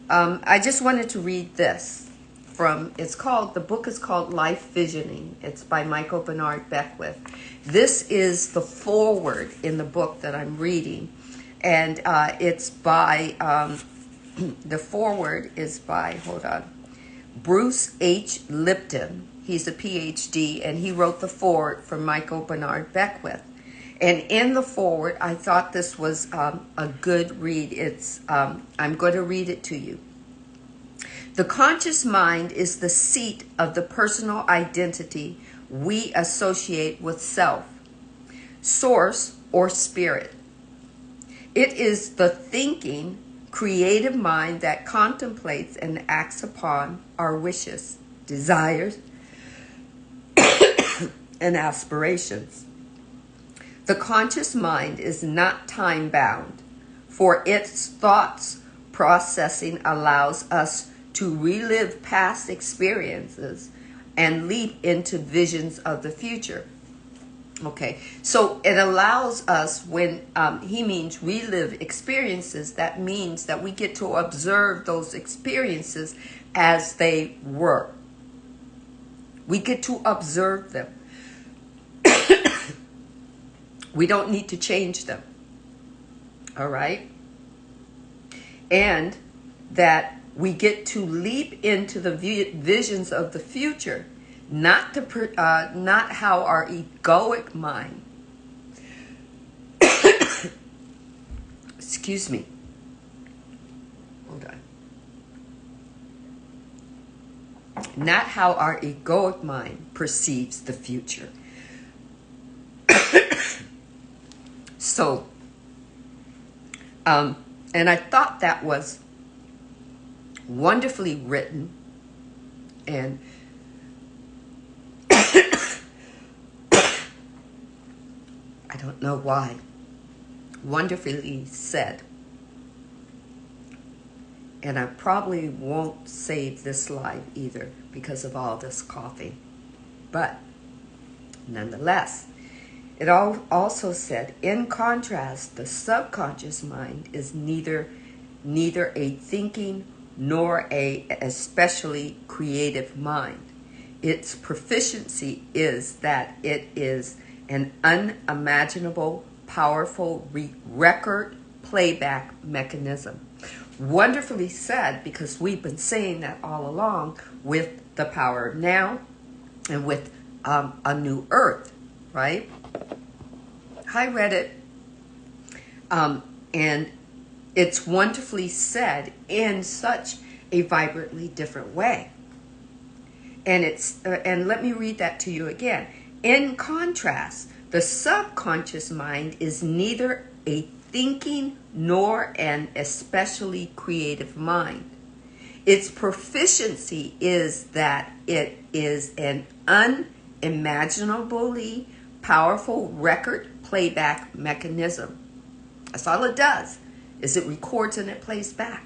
I just wanted to read this from, the book is called Life Visioning. It's by Michael Bernard Beckwith. This is the foreword in the book that I'm reading. And it's by, the foreword is by, hold on, Bruce H. Lipton. He's a PhD, and he wrote the foreword for Michael Bernard Beckwith. And in the foreword, I thought this was a good read. I'm going to read it to you. The conscious mind is the seat of the personal identity we associate with self, source, or spirit. It is the thinking, creative mind that contemplates and acts upon our wishes, desires, and aspirations. The conscious mind is not time-bound, for its thoughts processing allows us to relive past experiences and leap into visions of the future. Okay, so it allows us, when he means relive experiences, that means that we get to observe those experiences as they were. We get to observe them. We don't need to change them. All right? And that we get to leap into the visions of the future, not how our egoic mind, excuse me, hold on, not how our egoic mind perceives the future. So, and I thought that was wonderfully written, and I don't know why, wonderfully said. And I probably won't save this live either because of all this coughing. But nonetheless, it also said, in contrast, the subconscious mind is neither a thinking nor a especially creative mind. Its proficiency is that it is an unimaginable, powerful record playback mechanism. Wonderfully said, because we've been saying that all along with the power of now and with a new earth, right? I read it, and it's wonderfully said in such a vibrantly different way. And and let me read that to you again. In contrast, the subconscious mind is neither a thinking nor an especially creative mind. Its proficiency is that it is an unimaginably powerful record playback mechanism. That's all it does, is it records and it plays back,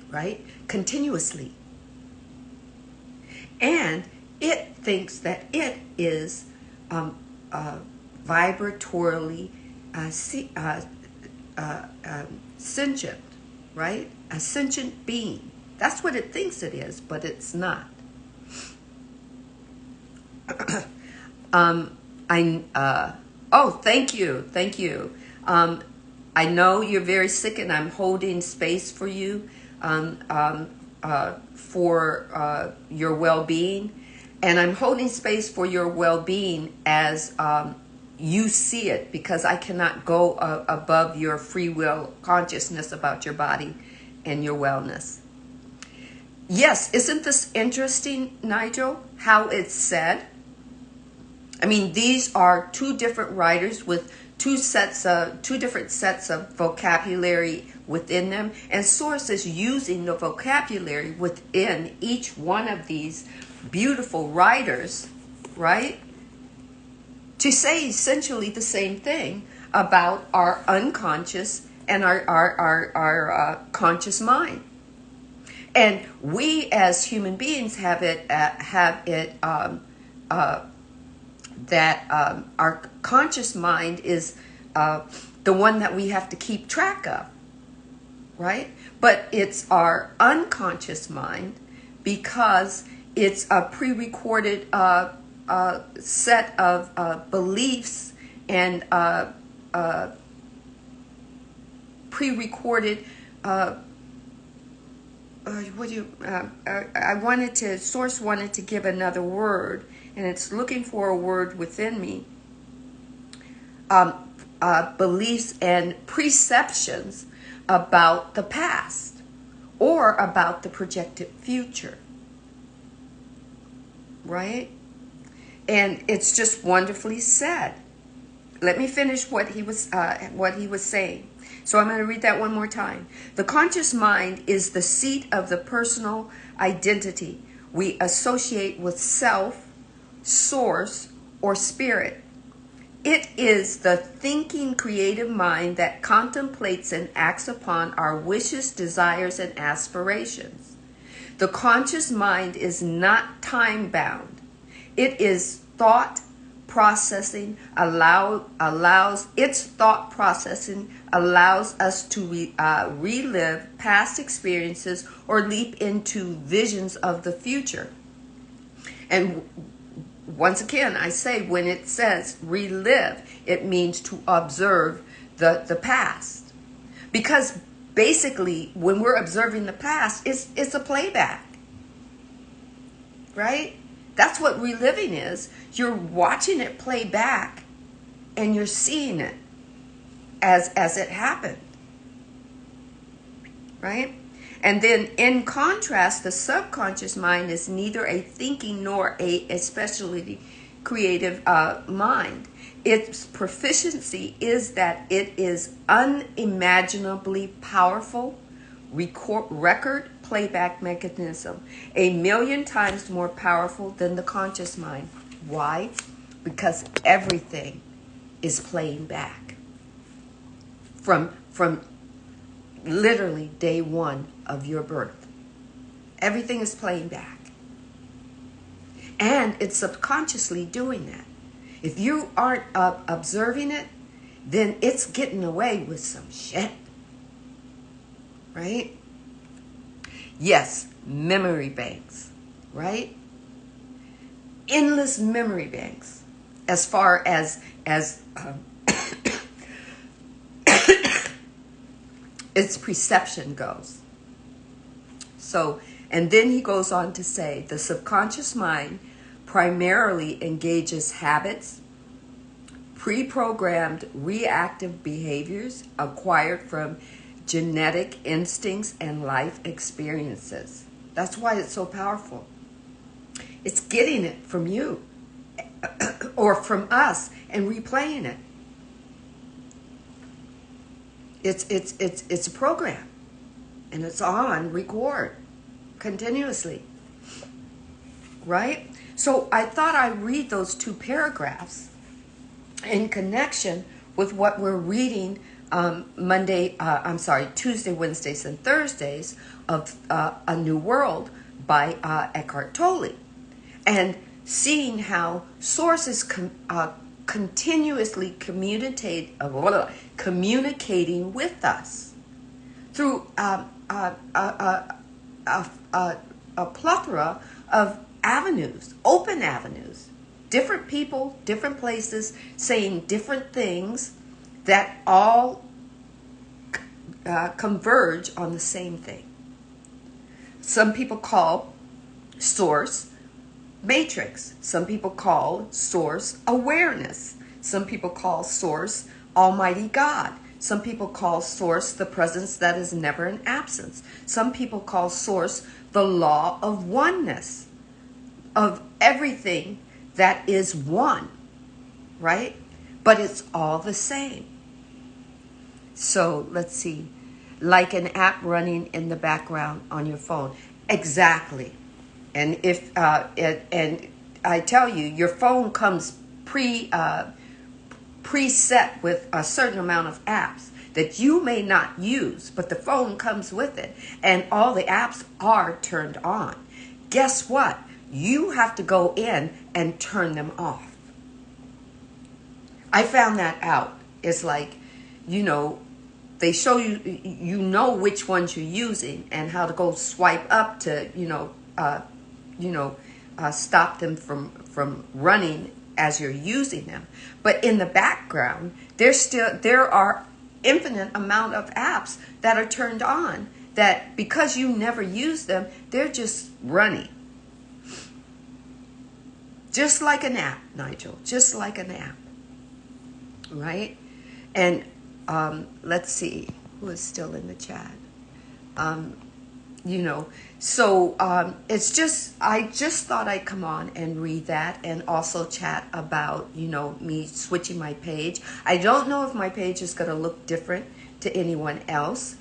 right? Continuously. And it thinks that it is vibratorily sentient, right? A sentient being. That's what it thinks it is, but it's not. Thank you. I know you're very sick, and I'm holding space for you, for your well-being, and I'm holding space for your well-being as you see it, because I cannot go above your free will consciousness about your body and your wellness. Yes, isn't this interesting, Nigel, how it's said? I mean, these are two different writers with two different sets of vocabulary within them, and Source is using the vocabulary within each one of these beautiful writers, right, to say essentially the same thing about our unconscious and our conscious mind. And we as human beings have it that our conscious mind is the one that we have to keep track of. right? But it's our unconscious mind because it's a pre-recorded set of beliefs and pre-recorded Source wanted to give another word, and it's looking for a word within me. Beliefs and perceptions about the past or about the projected future, right? And it's just wonderfully said. Let me finish what he was saying. So I'm going to read that one more time. The conscious mind is the seat of the personal identity we associate with self, source, or spirit. It is the thinking, creative mind that contemplates and acts upon our wishes, desires, and aspirations. The conscious mind is not time-bound. It is thought processing allows us to relive past experiences or leap into visions of the future. And once again, I say, when it says relive, it means to observe the past. Because basically, when we're observing the past, it's a playback. Right? That's what reliving is. You're watching it play back, and you're seeing it as it happened. Right? And then in contrast, the subconscious mind is neither a thinking nor a especially creative mind. Its proficiency is that it is unimaginably powerful record playback mechanism, 1,000,000 times more powerful than the conscious mind. Why? Because everything is playing back from literally day one of your birth. Everything is playing back. And it's subconsciously doing that. If you aren't observing it, then it's getting away with some shit. Right? Yes, memory banks. Right? Endless memory banks. As far as its perception goes. So, and then he goes on to say, the subconscious mind primarily engages habits, pre-programmed reactive behaviors acquired from genetic instincts and life experiences. That's why it's so powerful. It's getting it from you or from us and replaying it. It's a program, and it's on record continuously, right? So I thought I'd read those two paragraphs in connection with what we're reading Tuesday, Wednesdays, and Thursdays of A New World by Eckhart Tolle, and seeing how sources continuously communicating with us through a plethora of avenues, open avenues, different people, different places, saying different things that all converge on the same thing. Some people call source matrix. Some people call source awareness. Some people call source Almighty God. Some people call source the presence that is never in absence. Some people call source the law of oneness, of everything that is one, right? But it's all the same. So let's see, like an app running in the background on your phone. Exactly. And if and I tell you, your phone comes preset with a certain amount of apps that you may not use, but the phone comes with it, and all the apps are turned on. Guess what? You have to go in and turn them off. I found that out. It's like, they show you, you know which ones you're using and how to go swipe up to, stop them from running as you're using them. But in the background, there are infinite amount of apps that are turned on that because you never use them, they're just running. Just like an app, Nigel, just like an app, right? And let's see, who is still in the chat? It's just, I just thought I'd come on and read that and also chat about, me switching my page. I don't know if my page is going to look different to anyone else.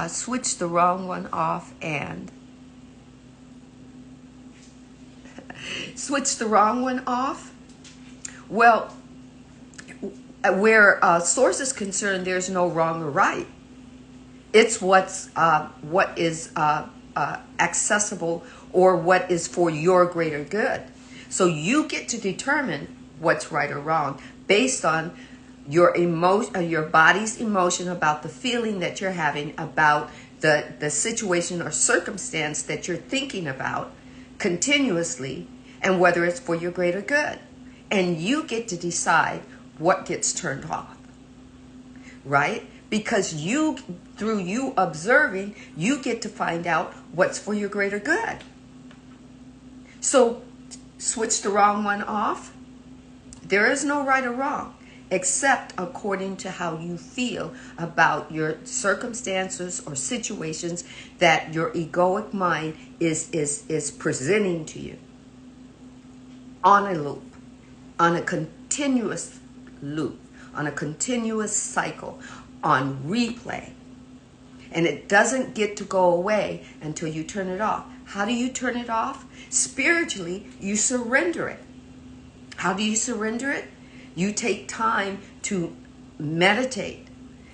Switch the wrong one off and switch the wrong one off. Well, where source is concerned, there's no wrong or right. It's what is accessible or what is for your greater good. So you get to determine what's right or wrong based on your emotion, your body's emotion about the feeling that you're having about the situation or circumstance that you're thinking about continuously, and whether it's for your greater good. And you get to decide what gets turned off, right? Because through you observing, you get to find out what's for your greater good. So switch the wrong one off. There is no right or wrong, except according to how you feel about your circumstances or situations that your egoic mind is presenting to you. On a loop, on a continuous loop, on a continuous cycle, on replay. And it doesn't get to go away until you turn it off. How do you turn it off? Spiritually, you surrender it. How do you surrender it? You take time to meditate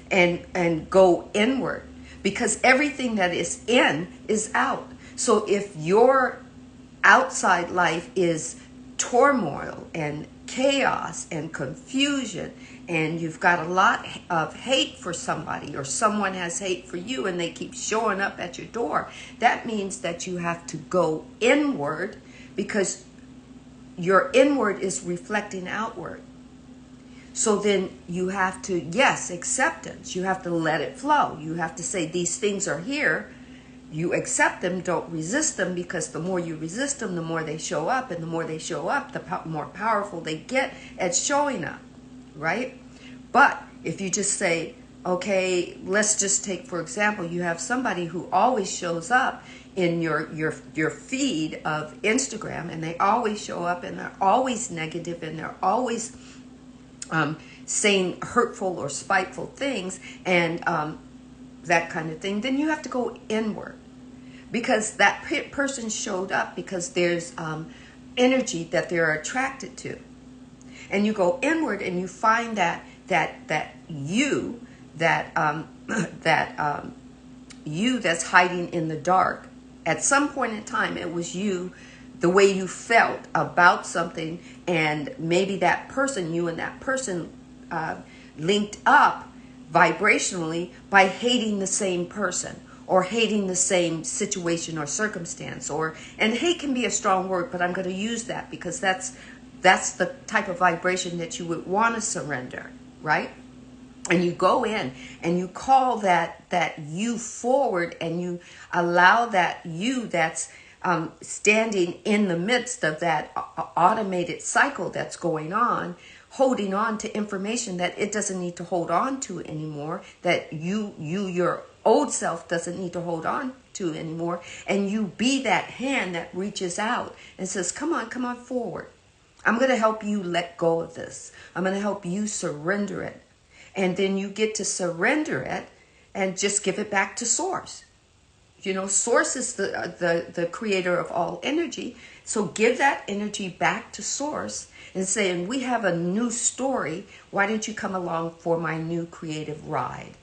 and go inward, because everything that is in is out. So if your outside life is turmoil and chaos and confusion, and you've got a lot of hate for somebody, or someone has hate for you and they keep showing up at your door, that means that you have to go inward, because your inward is reflecting outward. So then you have to, yes, acceptance. You have to let it flow. You have to say, these things are here. You accept them, don't resist them, because the more you resist them, the more they show up, and the more they show up, the more powerful they get at showing up, right? But if you just say, okay, let's just take, for example, you have somebody who always shows up in your feed of Instagram, and they always show up, and they're always negative, and they're always saying hurtful or spiteful things, and that kind of thing, then you have to go inward, because that person showed up because there's energy that they're attracted to. And you go inward and you find that you that's hiding in the dark. At some point in time, it was you, the way you felt about something, and maybe that person, you and that person linked up vibrationally by hating the same person or hating the same situation or circumstance. And hate can be a strong word, but I'm going to use that because that's the type of vibration that you would want to surrender, right? And you go in and you call that you forward, and you allow that you that's standing in the midst of that automated cycle that's going on, holding on to information that it doesn't need to hold on to anymore, that your old self doesn't need to hold on to anymore. And you be that hand that reaches out and says, come on forward. I'm going to help you let go of this. I'm going to help you surrender it. And then you get to surrender it and just give it back to source. Source is the creator of all energy. So give that energy back to source and say, and we have a new story. Why don't you come along for my new creative ride?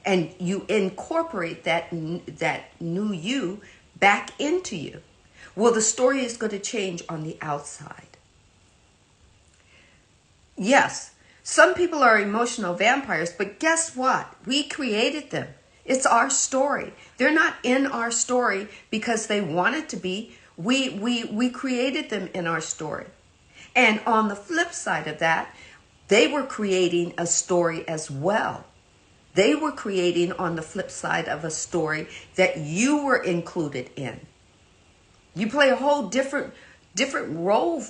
And you incorporate that new you back into you. Well, the story is going to change on the outside. Yes. Some people are emotional vampires, but guess what? We created them. It's our story. They're not in our story because they wanted to be. We created them in our story. And on the flip side of that, they were creating a story as well. They were creating on the flip side of a story that you were included in. You play a whole different role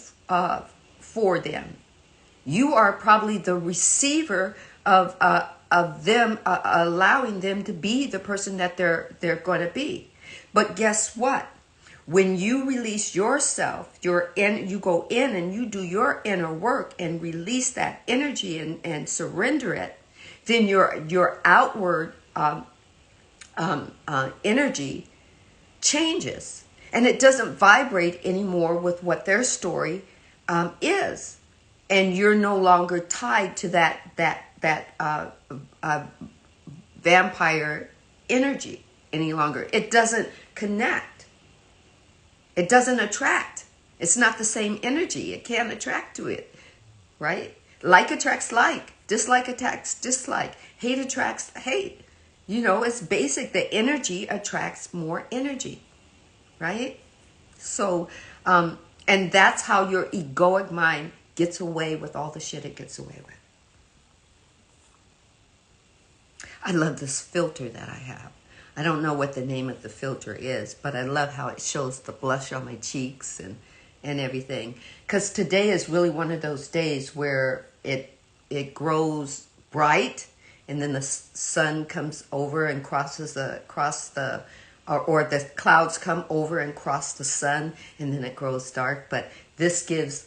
for them. You are probably the receiver of them allowing them to be the person that they're going to be. But guess what? When you release yourself, you go in and you do your inner work and release that energy and surrender it, then your outward energy changes. And it doesn't vibrate anymore with what their story is. And you're no longer tied to that vampire energy any longer. It doesn't connect. It doesn't attract. It's not the same energy. It can't attract to it, right? Like attracts like. Dislike attracts dislike. Hate attracts hate. It's basic. The energy attracts more energy, right? So, and that's how your egoic mind gets away with all the shit it gets away with. I love this filter that I have. I don't know what the name of the filter is, but I love how it shows the blush on my cheeks and everything. Because today is really one of those days where it grows bright, and then the sun comes over and crosses the clouds come over and cross the sun, and then it grows dark. But this gives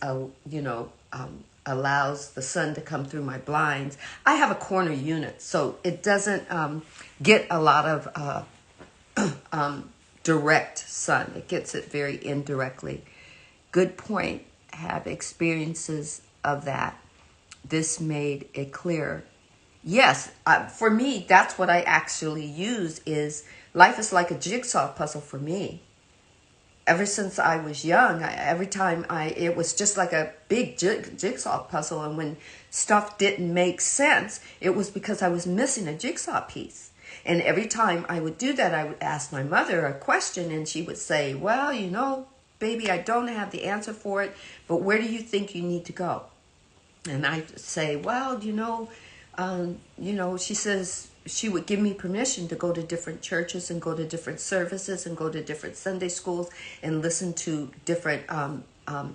allows the sun to come through my blinds. I have a corner unit, so it doesn't get a lot of direct sun. It gets it very indirectly. Good point. Have experiences of that. This made it clear. Yes, for me, that's what I actually use. Is life is like a jigsaw puzzle for me. Ever since I was young, it was just like a big jigsaw puzzle. And when stuff didn't make sense, it was because I was missing a jigsaw piece. And every time I would do that, I would ask my mother a question, and she would say, well, baby, I don't have the answer for it, but where do you think you need to go? And I'd say, well, she says she would give me permission to go to different churches and go to different services and go to different Sunday schools and listen to different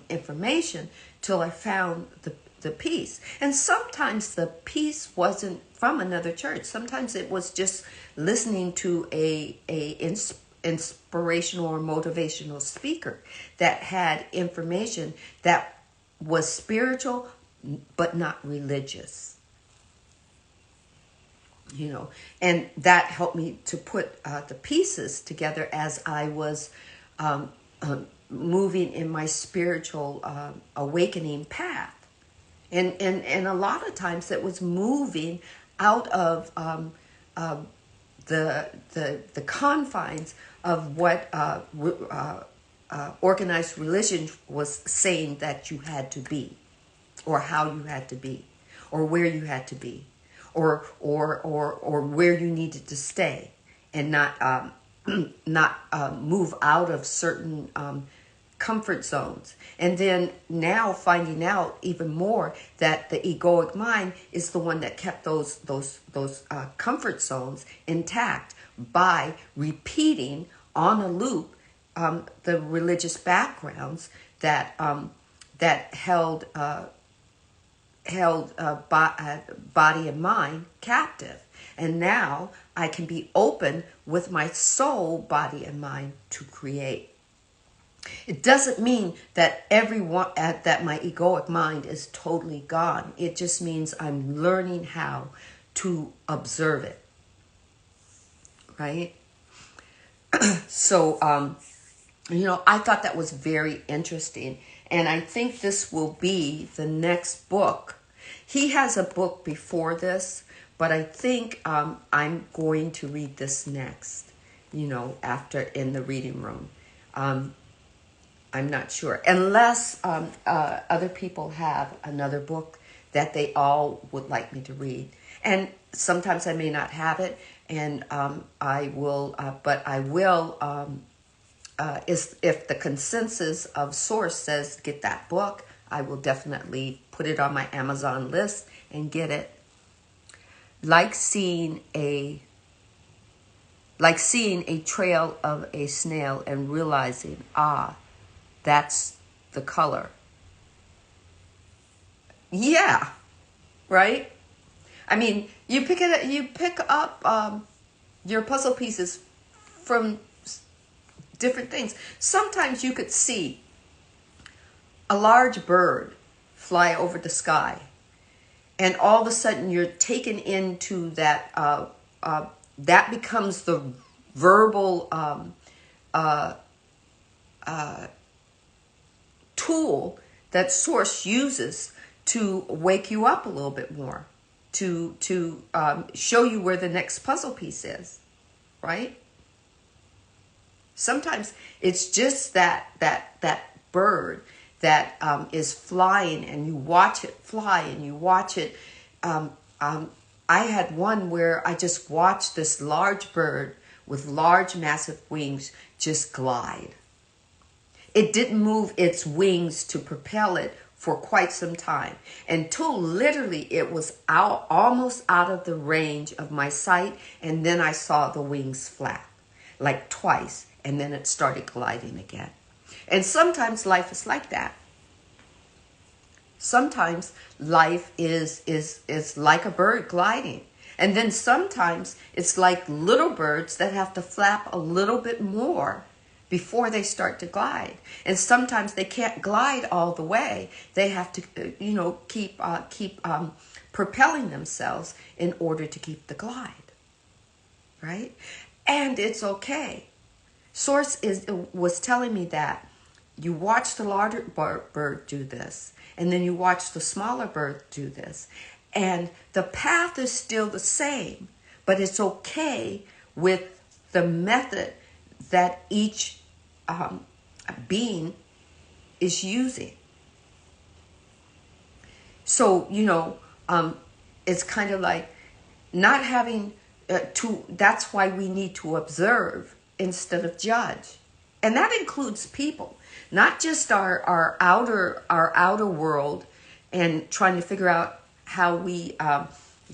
information till I found the peace. And sometimes the peace wasn't from another church. Sometimes it was just listening to a inspirational or motivational speaker that had information that was spiritual but not religious. And that helped me to put the pieces together as I was moving in my spiritual awakening path. And a lot of times it was moving out of the confines of what organized religion was saying that you had to be, or how you had to be, or where you had to be, or where you needed to stay, and not move out of certain comfort zones. And then now finding out even more that the egoic mind is the one that kept those comfort zones intact by repeating on a loop the religious backgrounds that held body and mind captive. And now I can be open with my soul, body, and mind to create. It doesn't mean that that my egoic mind is totally gone. It just means I'm learning how to observe it. Right? So, I thought that was very interesting. And I think this will be the next book. He has a book before this, but I think I'm going to read this next, after in the reading room. I'm not sure. Unless other people have another book that they all would like me to read. And sometimes I may not have it, and I will, if the consensus of Source says get that book, I will definitely put it on my Amazon list and get it. Like seeing a trail of a snail and realizing, that's the color. Yeah, right? I mean, you pick up your puzzle pieces from different things. Sometimes you could see a large bird fly over the sky, and all of a sudden you're taken into that. That becomes the verbal tool that Source uses to wake you up a little bit more, to show you where the next puzzle piece is, right? Sometimes it's just that bird that is flying, and you watch it fly, and you watch it. I had one where I just watched this large bird with large, massive wings just glide. It didn't move its wings to propel it for quite some time, until literally it was almost out of the range of my sight, and then I saw the wings flap like twice, and then it started gliding again. And sometimes life is like that. Sometimes life is like a bird gliding. And then sometimes it's like little birds that have to flap a little bit more before they start to glide. And sometimes they can't glide all the way. They have to, keep propelling themselves in order to keep the glide. Right? And it's okay. Source was telling me that you watch the larger bird do this, and then you watch the smaller bird do this, and the path is still the same, but it's okay with the method that each being is using. So, it's kind of like not having that's why we need to observe instead of judge. And that includes people, not just our outer world, and trying to figure out how we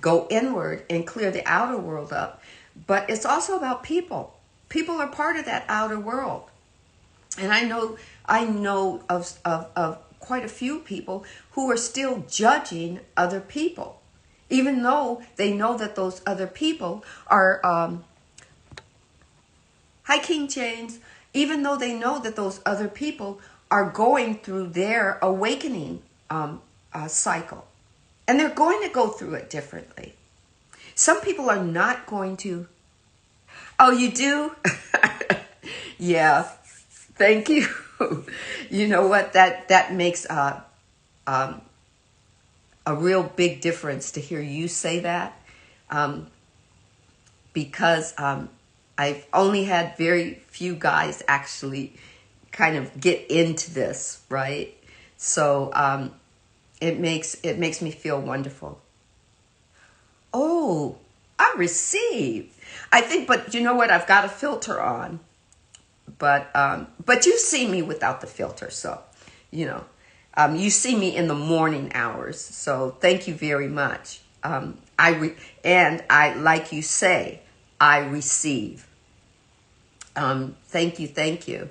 go inward and clear the outer world up. But it's also about people. People are part of that outer world. And I know of quite a few people who are still judging other people, even though they know that those other people are, hi King James, even though they know that those other people are going through their awakening cycle. And they're going to go through it differently. Some people are not going to. Oh, you do? Yeah. Thank you. You know what? That makes a real big difference to hear you say that. Because I've only had very few guys actually kind of get into this, right? So it makes me feel wonderful. Oh, I receive. I think, but you know what? I've got a filter on. But you see me without the filter, so you see me in the morning hours. So thank you very much. I like you say, I receive. Thank you.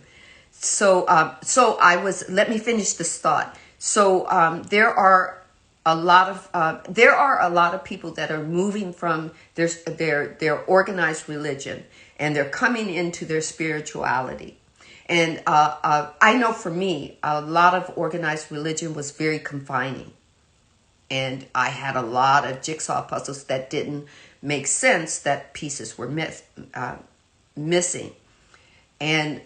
So let me finish this thought. So there are a lot of people that are moving from their organized religion, and they're coming into their spirituality. And I know for me, a lot of organized religion was very confining. And I had a lot of jigsaw puzzles that didn't make sense, that pieces were missing. And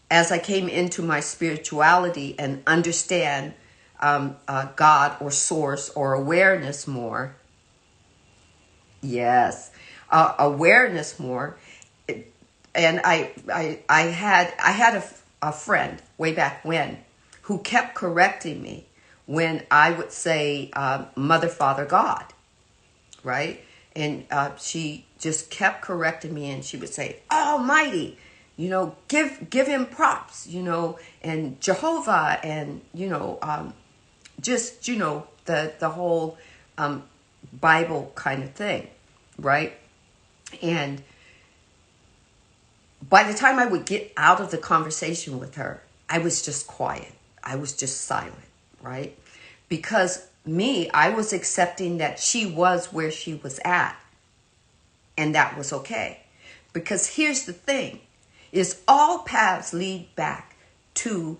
as I came into my spirituality and understand God or source or awareness more, yes, awareness more, and I had a friend way back when who kept correcting me when I would say Mother, Father, God, right? And she just kept correcting me, and she would say, Almighty, give him props, and Jehovah, and, just, the whole Bible kind of thing, right? And by the time I would get out of the conversation with her, I was just quiet. I was just silent, right? Because I was accepting that she was where she was at. And that was okay. Because here's the thing, is all paths lead back to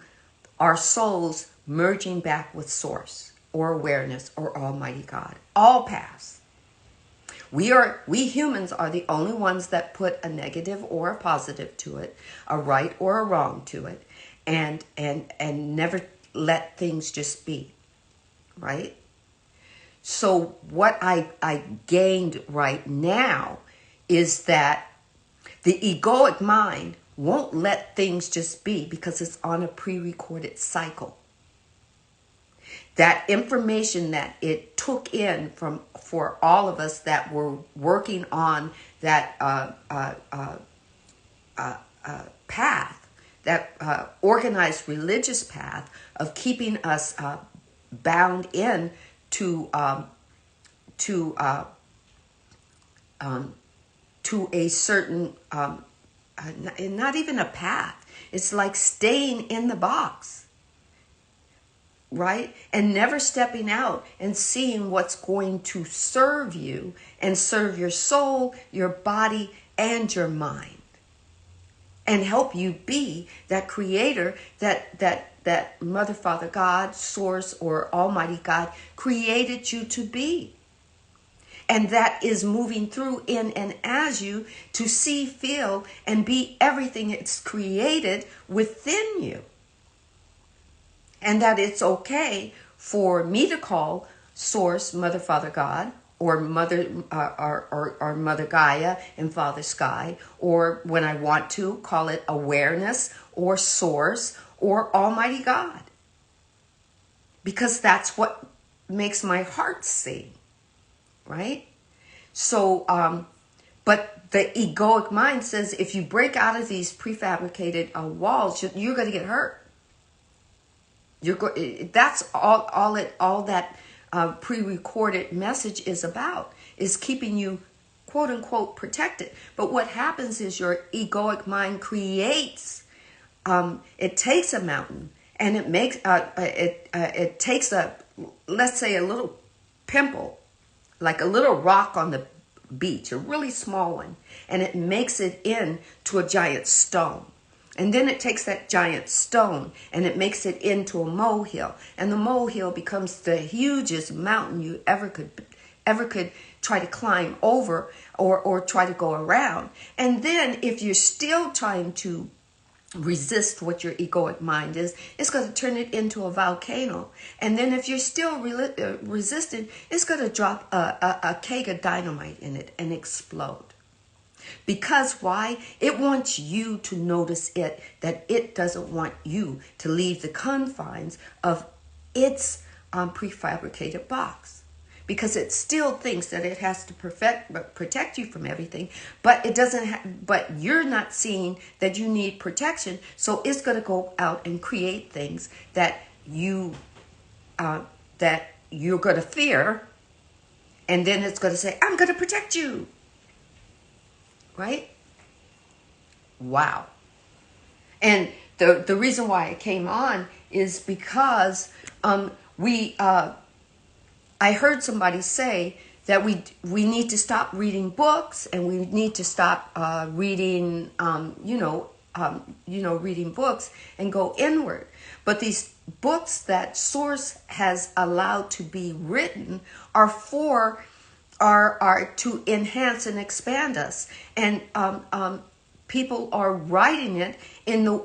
our souls merging back with Source or awareness or Almighty God. All paths. We humans are the only ones that put a negative or a positive to it, a right or a wrong to it, and never let things just be, right? So what I gained right now is that the egoic mind won't let things just be because it's on a pre-recorded cycle. That information that it took in for all of us that were working on that path, that organized religious path of keeping us bound in to a certain, not even a path. It's like staying in the box, right? And never stepping out and seeing what's going to serve you and serve your soul, your body, and your mind. And help you be that creator that Mother, Father, God, Source, or Almighty God created you to be. And that is moving through in and as you to see, feel, and be everything it's created within you. And that it's okay for me to call Source Mother, Father, God, or Mother or Mother Gaia and Father Sky, or when I want to call it awareness or Source or Almighty God. Because that's what makes my heart sing. Right? So, but the egoic mind says if you break out of these prefabricated walls, you're going to get hurt. That's all that pre-recorded message is about, is keeping you quote unquote protected. But what happens is your egoic mind creates. It takes a mountain and it makes it takes let's say a little pimple, like a little rock on the beach, a really small one, and it makes it into a giant stone. And then it takes that giant stone and it makes it into a molehill. And the molehill becomes the hugest mountain you ever could try to climb over or try to go around. And then if you're still trying to resist what your egoic mind is, it's going to turn it into a volcano. And then if you're still resistant, it's going to drop a keg of dynamite in it and explode. Because why? It wants you to notice it, that it doesn't want you to leave the confines of its prefabricated box. Because it still thinks that it has to protect you from everything, but it doesn't. But you're not seeing that you need protection, so it's going to go out and create things that you're going to fear, and then it's going to say, "I'm going to protect you." Right? Wow. And the reason why I came on is because I heard somebody say that we need to stop reading books, and we need to stop reading reading books and go inward. But these books that Source has allowed to be written are to enhance and expand us, and people are writing it in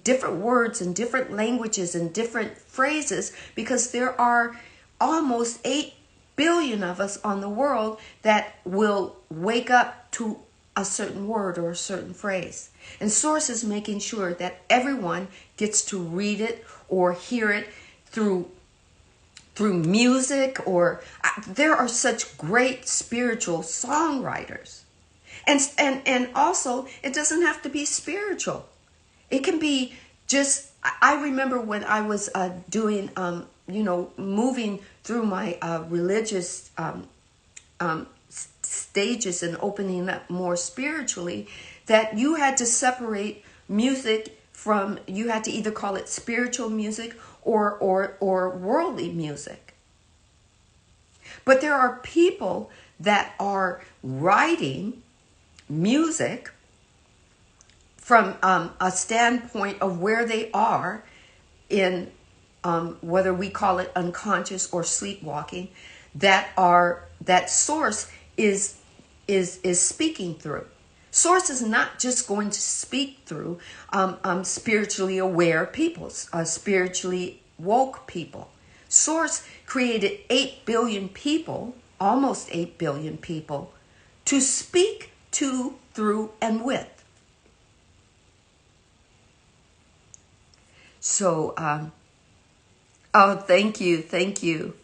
different words and different languages and different phrases, because there are almost 8 billion of us on the world that will wake up to a certain word or a certain phrase. And Source is making sure that everyone gets to read it or hear it through through music, or there are such great spiritual songwriters. And also, it doesn't have to be spiritual. It can be just, I remember when I was doing, moving through my religious stages and opening up more spiritually, that you had to separate music from, you had to either call it spiritual music or worldly music. But there are people that are writing music from a standpoint of where they are in whether we call it unconscious or sleepwalking, that source is speaking through. Source is not just going to speak through spiritually aware people, spiritually woke people. Source created 8 billion people, almost 8 billion people, to speak to, through, and with. So, thank you.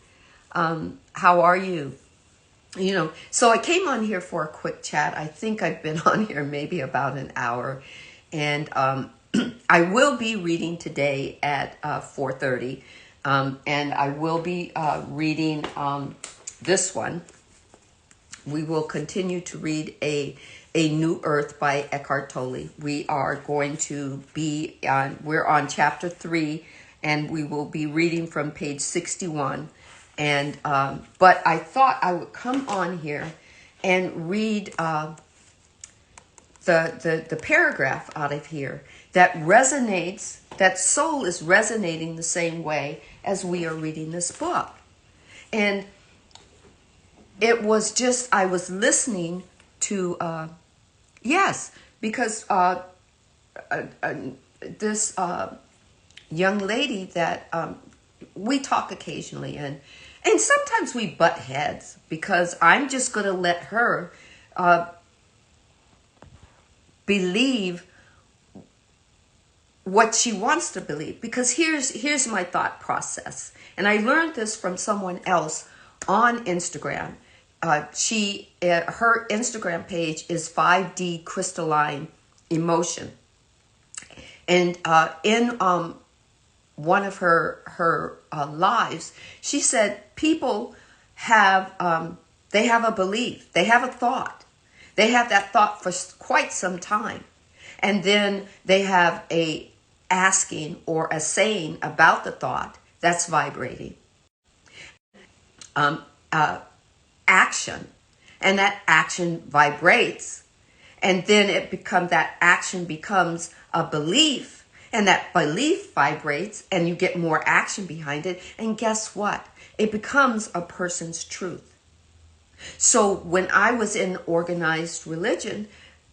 How are you? So I came on here for a quick chat. I think I've been on here maybe about an hour, and I will be reading today at 4:30, and I will be reading this one. We will continue to read a New Earth by Eckhart Tolle. We are going to be we're on chapter 3, and we will be reading from page 61. And but I thought I would come on here and read the paragraph out of here that resonates, that soul is resonating the same way as we are reading this book. And it was just, I was listening to, because this young lady that we talk occasionally, and sometimes we butt heads, because I'm just going to let her believe what she wants to believe. Because here's my thought process, and I learned this from someone else on Instagram. Her Instagram page is 5D Crystalline Emotion, and in one of her lives, she said people have they have a belief, they have a thought, they have that thought for quite some time, and then they have a asking or a saying about the thought that's vibrating. Action, and that action vibrates, and then that action becomes a belief, and that belief vibrates, and you get more action behind it, and guess what? It becomes a person's truth. So when I was in organized religion,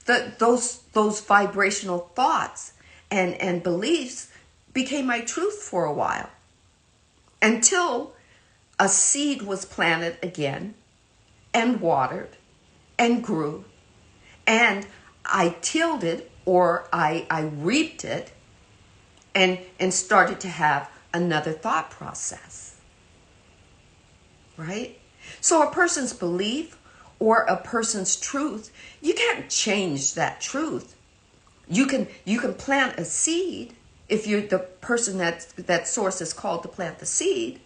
those vibrational thoughts and beliefs became my truth for a while, until a seed was planted again, and watered, and grew, and I tilled it, or I reaped it, and started to have another thought process, right? So a person's belief or a person's truth, you can't change that truth. You can plant a seed, if you're the person that source is called to plant the seed,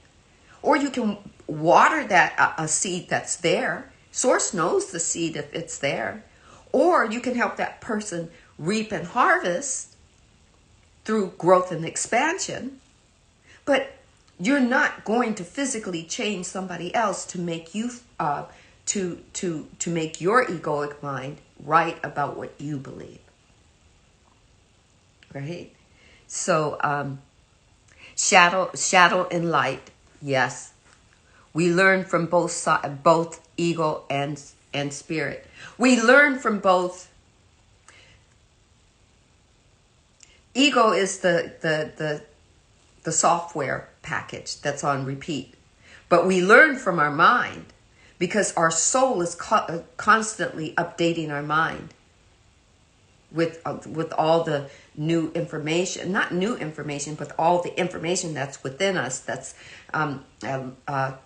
or you can water that a seed that's there. Source knows the seed if it's there. Or you can help that person reap and harvest through growth and expansion. But you're not going to physically change somebody else to make you to make your egoic mind right about what you believe. Right? So shadow and light. Yes, we learn from both ego and spirit. We learn from both. Ego is the software package that's on repeat, but we learn from our mind, because our soul is constantly updating our mind. with all the new information, not new information, but all the information that's within us, that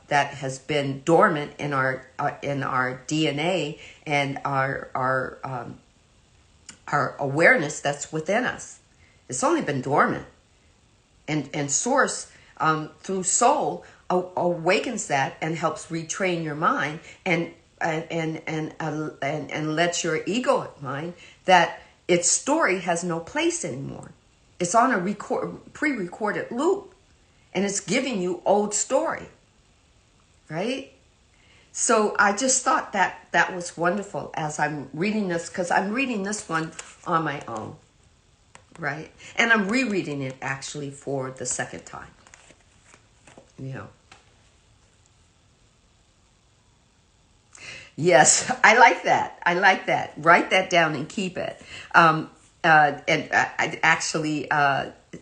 has been dormant in our DNA and our awareness that's within us. It's only been dormant, and Source through Soul awakens that and helps retrain your mind and lets your egoic mind that its story has no place anymore. It's on a pre-recorded loop, and it's giving you old story, right? So I just thought that was wonderful as I'm reading this, because I'm reading this one on my own, right? And I'm rereading it actually for the second time, you know. Yes, I like that. I like that. Write that down and keep it. And I actually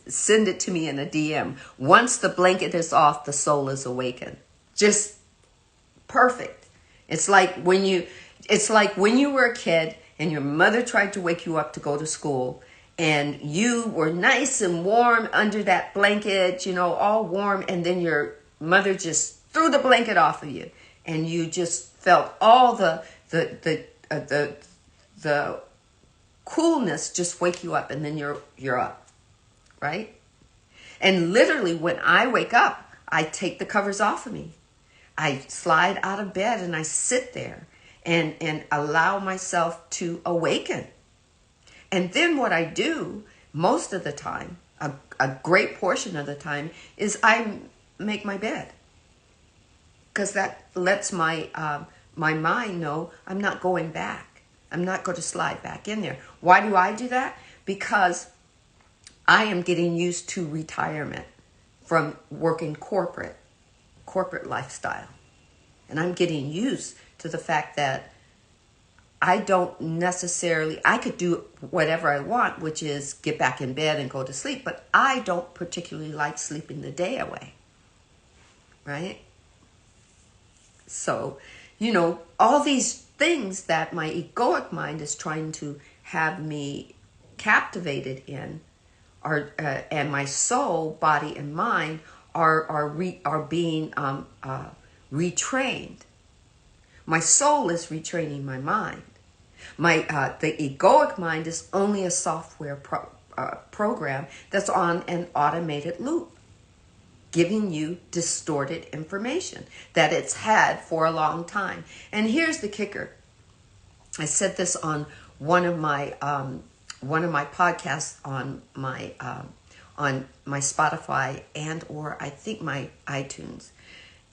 send it to me in a DM. Once the blanket is off, the soul is awakened. Just perfect. It's like when you were a kid and your mother tried to wake you up to go to school, and you were nice and warm under that blanket, you know, all warm, and then your mother just threw the blanket off of you, and you just felt all the coolness just wake you up, and then you're up, right? And literally, when I wake up, I take the covers off of me. I slide out of bed and I sit there and allow myself to awaken. And then what I do most of the time, a great portion of the time, is I make my bed, because that lets my mind know I'm not going back. I'm not going to slide back in there. Why do I do that? Because I am getting used to retirement from working corporate lifestyle. And I'm getting used to the fact that I could do whatever I want, which is get back in bed and go to sleep, but I don't particularly like sleeping the day away, right? So, you know, all these things that my egoic mind is trying to have me captivated in are, and my soul, body, and mind are being retrained. My soul is retraining my mind. The egoic mind is only a software program that's on an automated loop, giving you distorted information that it's had for a long time. And here's the kicker. I said this on one of my podcasts on my Spotify and or I think my iTunes.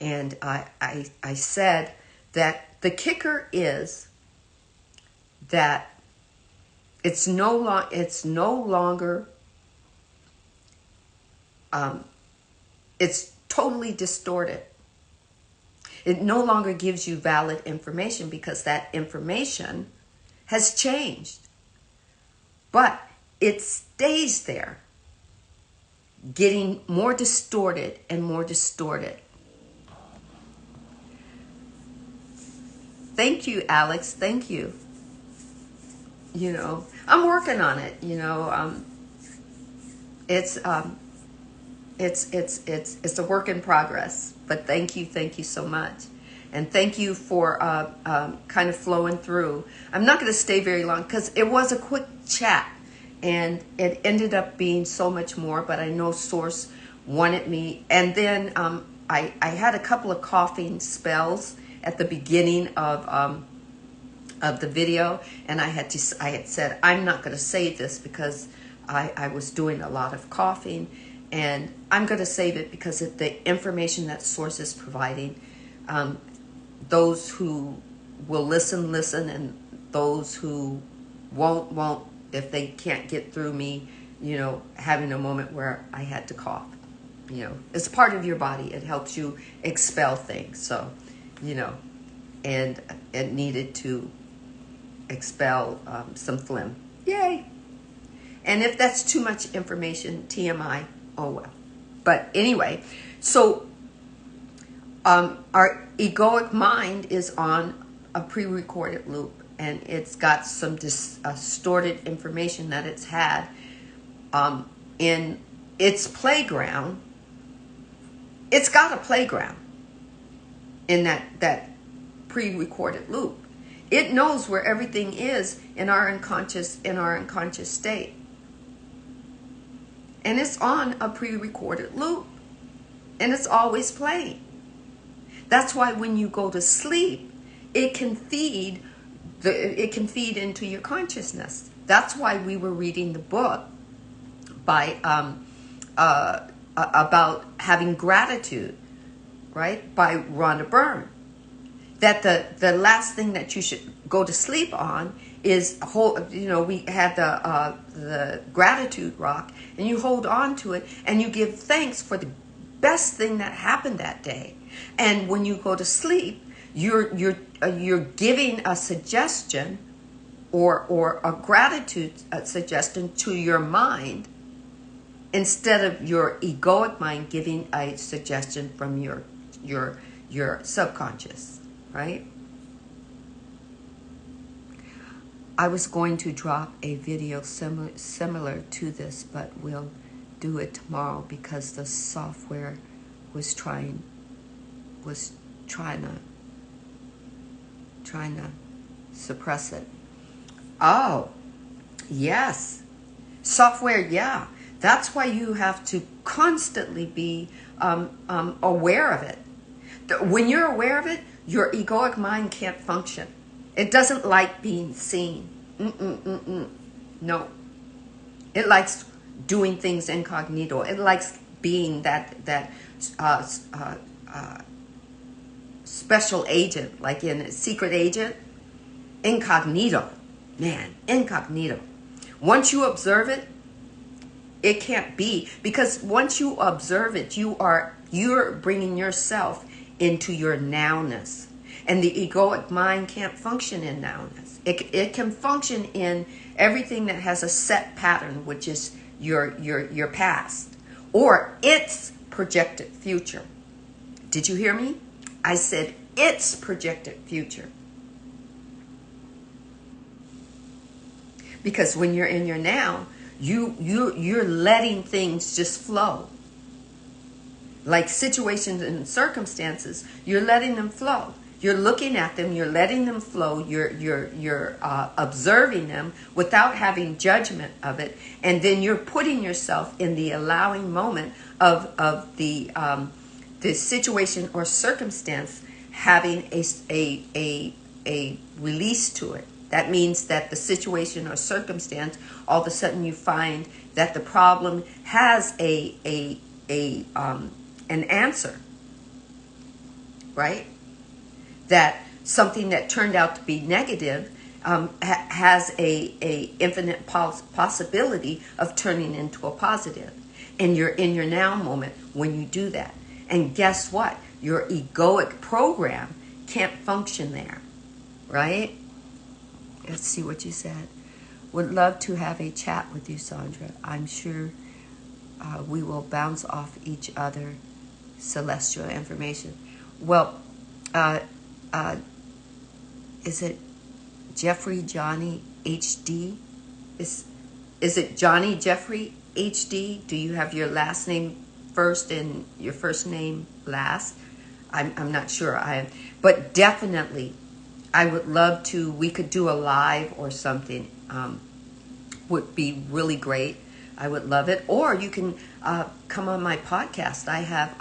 And I said that the kicker is that it's no longer it's totally distorted. It no longer gives you valid information because that information has changed. But it stays there, getting more distorted and more distorted. Thank you, Alex. Thank you. You know, I'm working on it. You know, it's a work in progress. But thank you so much, and thank you for kind of flowing through. I'm not going to stay very long because it was a quick chat, and it ended up being so much more. But I know Source wanted me, and then I had a couple of coughing spells at the beginning of the video, and I had said I'm not going to say this because I was doing a lot of coughing, and I'm going to save it because of the information that Source is providing. Those who will listen, and those who won't if they can't get through me, you know, having a moment where I had to cough. You know, it's part of your body. It helps you expel things. So, you know, and it needed to expel some phlegm. Yay! And if that's too much information, TMI, oh well. But anyway, so our egoic mind is on a pre-recorded loop, and it's got some distorted information that it's had in its playground. It's got a playground in that pre-recorded loop. It knows where everything is in our unconscious state. And it's on a pre-recorded loop. And it's always playing. That's why when you go to sleep, it can feed into your consciousness. That's why we were reading the book by about having gratitude, right? By Rhonda Byrne. That the last thing that you should go to sleep on is we had the gratitude rock, and you hold on to it and you give thanks for the best thing that happened that day. And when you go to sleep, you're giving a suggestion or a gratitude suggestion to your mind, instead of your egoic mind giving a suggestion from your subconscious, right? I was going to drop a video similar to this, but we'll do it tomorrow because the software was trying to suppress it. Oh, yes. Software, yeah. That's why you have to constantly be aware of it. When you're aware of it, your egoic mind can't function. It doesn't like being seen. No. It likes doing things incognito. It likes being that special agent, like in Secret Agent. Incognito. Man, incognito. Once you observe it, it can't be. Because once you observe it, you're bringing yourself into your nowness. And the egoic mind can't function in nowness. It can function in everything that has a set pattern, which is your past or its projected future. Did you hear me? I said its projected future. Because when you're in your now, you're letting things just flow. Like situations and circumstances, you're letting them flow. You're looking at them, you're letting them flow, you're observing them without having judgment of it, and then you're putting yourself in the allowing moment of the situation or circumstance having a release to it. That means that the situation or circumstance, all of a sudden you find that the problem has an answer, right? That something that turned out to be negative has a infinite possibility of turning into a positive. And you're in your now moment when you do that. And guess what? Your egoic program can't function there, right? Let's see what you said. Would love to have a chat with you, Sandra. I'm sure we will bounce off each other celestial information. Well, is it Geoffrey Johny HD? Is it Johny Geoffrey HD? Do you have your last name first and your first name last? I'm not sure. But definitely, I would love to. We could do a live or something. Would be really great. I would love it. Or you can come on my podcast. I have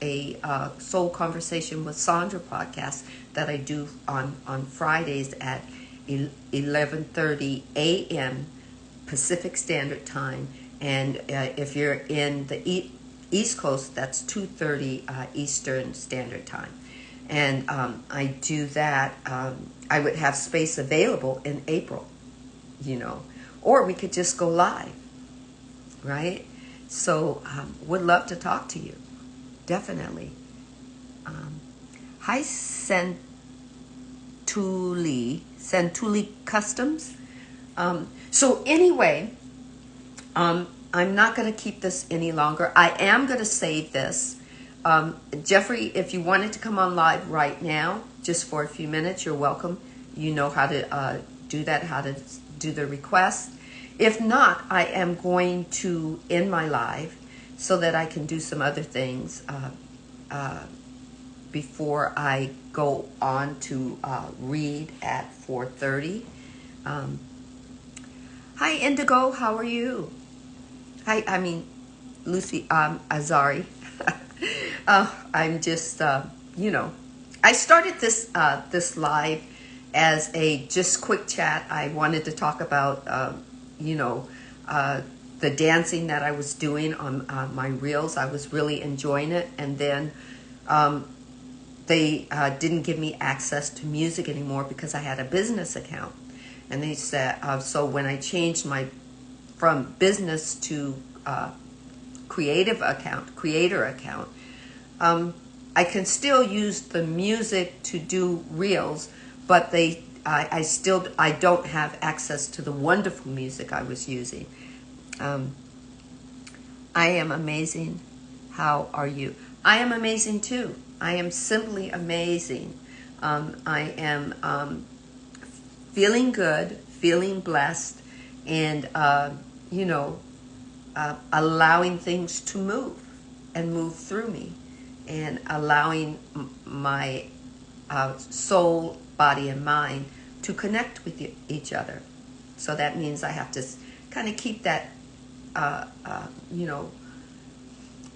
a Soul Conversation with Sandra podcast that I do on Fridays at 11:30 a.m. Pacific Standard Time. And if you're in the East Coast, that's 2:30 Eastern Standard Time. And I do that. I would have space available in April, or we could just go live, right? So would love to talk to you, definitely. Hi, Santuli Customs. So anyway, I'm not going to keep this any longer. I am going to save this Geoffrey, if you wanted to come on live right now, just for a few minutes, you're welcome. You know how to do that, how to do the request. If not, I am going to end my live so that I can do some other things before I go on to read at 4:30. Hi, Indigo. How are you? Hi, I mean, Lucy, Azari. I'm just, I started this live as a just quick chat. I wanted to talk about, the dancing that I was doing on my reels. I was really enjoying it, and then they didn't give me access to music anymore because I had a business account, and they said so when I changed my from business to creator account, I can still use the music to do reels, but I don't have access to the wonderful music I was using. I am amazing. How are you? I am amazing too. I am simply amazing. I am feeling good, feeling blessed, and allowing things to move and move through me, and allowing my soul, body, and mind to connect with each other. So that means I have to kind of keep that,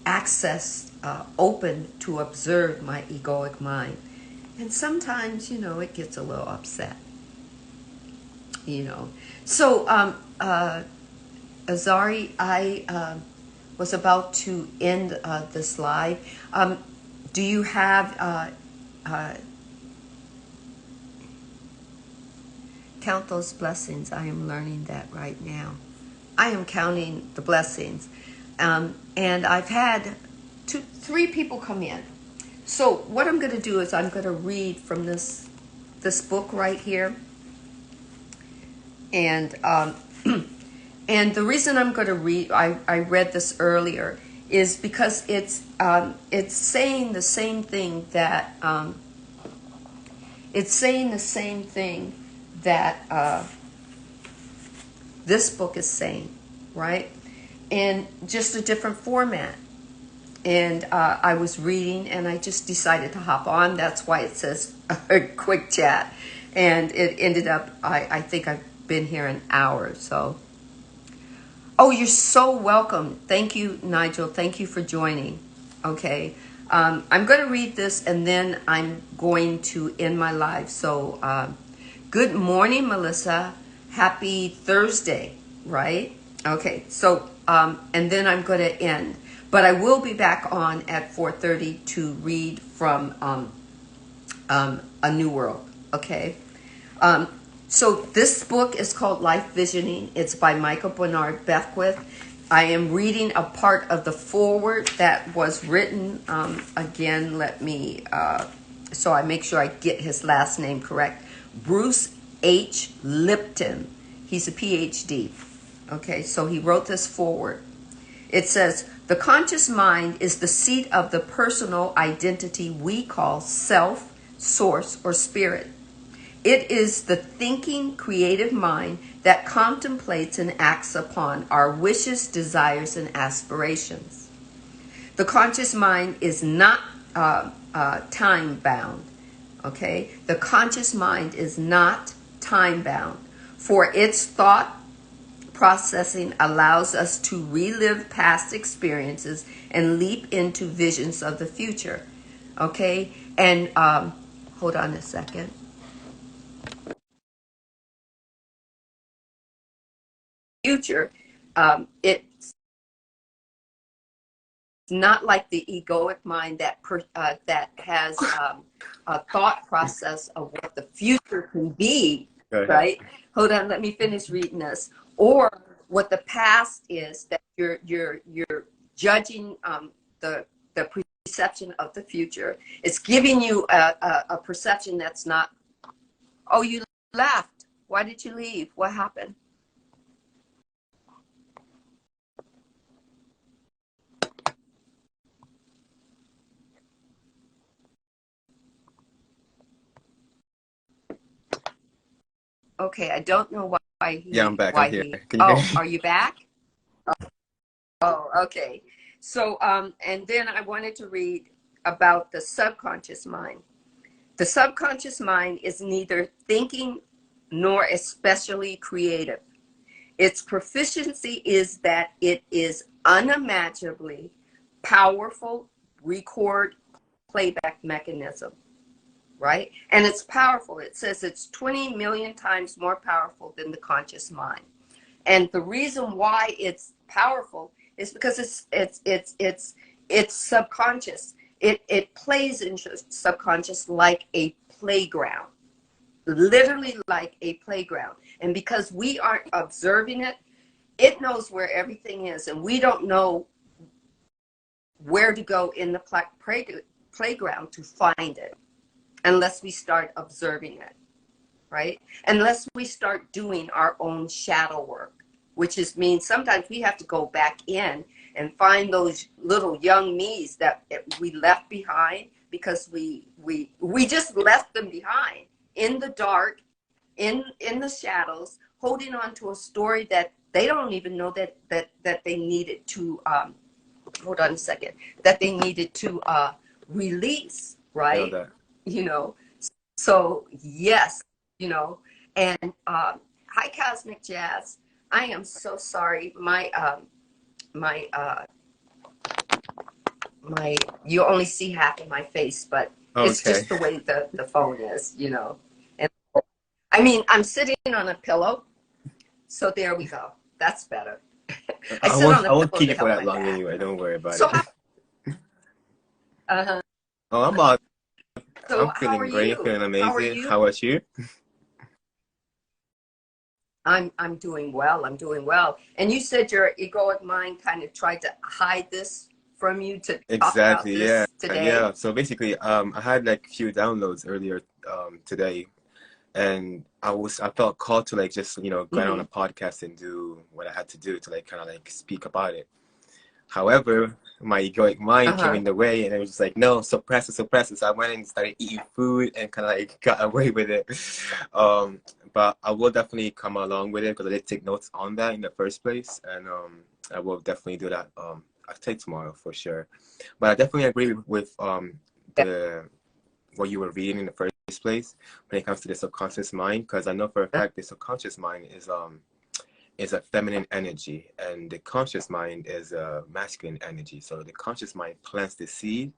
access open to observe my egoic mind. And sometimes, it gets a little upset. So, Azari, I was about to end this live. Do you have count those blessings? I am learning that right now. I am counting the blessings, and I've had three people come in. So what I'm going to do is I'm going to read from this book right here, and and the reason I'm going to read, I read this earlier, is because it's saying the same thing that this book is saying, right? In just a different format. And I was reading, and I just decided to hop on. That's why it says a quick chat. And it ended up, I think I've been here an hour. So, oh, you're so welcome. Thank you, Nigel. Thank you for joining. Okay. I'm going to read this, and then I'm going to end my live. So, good morning, Melissa. Happy Thursday, right? Okay. So, and then I'm going to end. But I will be back on at 4:30 to read from A New World, okay? So this book is called Life Visioning. It's by Michael Bernard Beckwith. I am reading a part of the foreword that was written. Again, let me, so I make sure I get his last name correct. Bruce H. Lipton. He's a PhD. Okay, so he wrote this foreword. It says, the conscious mind is the seat of the personal identity we call self, source, or spirit. It is the thinking, creative mind that contemplates and acts upon our wishes, desires, and aspirations. The conscious mind is not time bound. Okay? The conscious mind is not time bound, for its thought processing allows us to relive past experiences and leap into visions of the future. Okay? And hold on a second. Future, it's not like the egoic mind that has a thought process of what the future can be, okay. Right? Hold on, let me finish reading this. Or what the past is, that you're judging the perception of the future. It's giving you a perception that's not. Oh, you left. Why did you leave? What happened? Okay, I don't know Yeah, I'm back. I'm here. Can you hear oh, me? are you back? Oh, okay. So, and then I wanted to read about the subconscious mind. The subconscious mind is neither thinking nor especially creative. Its proficiency is that it is unimaginably powerful record playback mechanism, right? And it's powerful. It says it's 20 million times more powerful than the conscious mind. And the reason why it's powerful is because it's subconscious. It plays in subconscious like a playground, literally like a playground. And because we aren't observing it, it knows where everything is, and we don't know where to go in the playground to find it unless we start observing it, right? Unless we start doing our own shadow work, which is means sometimes we have to go back in and find those little young me's that we left behind because we just left them behind in the dark, in the shadows, holding on to a story that they don't even know that they needed to hold on a second, that they needed to release, Feel right? that. You know, so yes, you know, and hi Cosmic Jazz. I am so sorry. My my you only see half of my face, but it's Okay. just the way the phone is, you know. And I mean, I'm sitting on a pillow, so there we go. That's better. I sit on I a won't pillow keep to you for help that my long back. anyway. Don't worry about So it. how uh Oh, I'm all, so I'm how are feeling great, you? feeling How are amazing. you? How about you? I'm doing well. I'm doing well. And you said your egoic mind kind of tried to hide this from you to talk about Exactly. Yeah. this today. Yeah. So basically, I had like a few downloads earlier today, and I felt called to like just go on Mm-hmm. a podcast and do what I had to do to like kind of like speak about it. However, my egoic mind came Uh-huh. in the way, and it was just like, no, suppress it, suppress it. So I went and started eating food and kind of like got away with it. Um, but I will definitely come along with it because I did take notes on that in the first place, and I will definitely do that. I'll take tomorrow for sure. But I definitely agree with the what you were reading in the first place when it comes to the subconscious mind, because I know for a fact the subconscious mind is a feminine energy and the conscious mind is a masculine energy. So the conscious mind plants the seed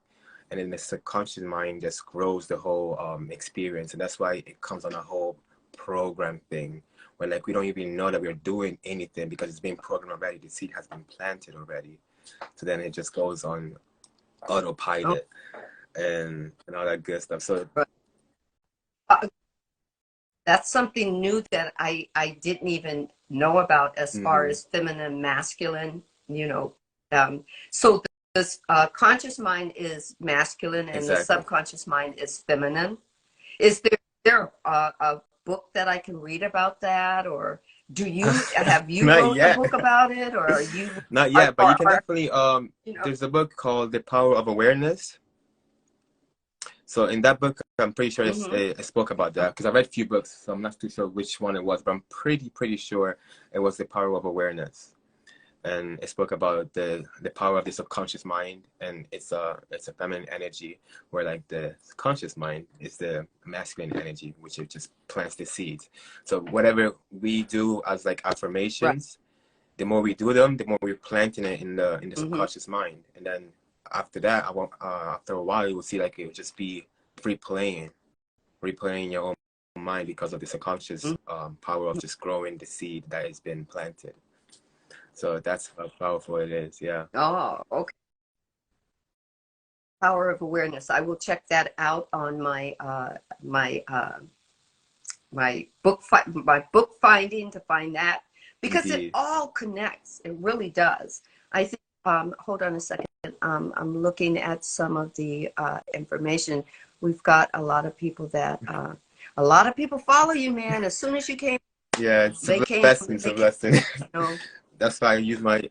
and then the subconscious mind just grows the whole experience. And that's why it comes on a whole program thing where like we don't even know that we're doing anything because it's been programmed already. The seed has been planted already. So then it just goes on Oh, autopilot and all that good stuff. So right. Uh, that's something new that I didn't even know about as far mhm, as feminine, masculine, you know. So this conscious mind is masculine and the exactly. subconscious mind is feminine. Is there a book that I can read about that, or have you Not wrote a yet. book about it, or are you Not yet, but you can are definitely you know? there's a book called The Power of Awareness. So in that book, I'm pretty sure Mm-hmm. it spoke about that because I read a few books, so I'm not too sure which one it was, but I'm pretty sure it was The Power of Awareness, and it spoke about the power of the subconscious mind, and it's a feminine energy, where like the conscious mind is the masculine energy, which it just plants the seeds. So whatever we do as like Right. affirmations, the more we do them, the more we're planting it in the Mm-hmm. subconscious mind, and then after that, I won't. After a while, you will see like it will just be replaying your own mind because of the subconscious power of just growing the seed that has been planted. So that's how powerful it is. Yeah, Oh, okay. Power of awareness. I will check that out on my my book finding to find that because it indeed. all connects. It really does. I think. Hold on a second. I'm looking at some of the information. We've got a lot of people follow you, man. As soon as you came, Yeah, it's a they came. blessing. It's They a came. blessing. You know. That's why I use my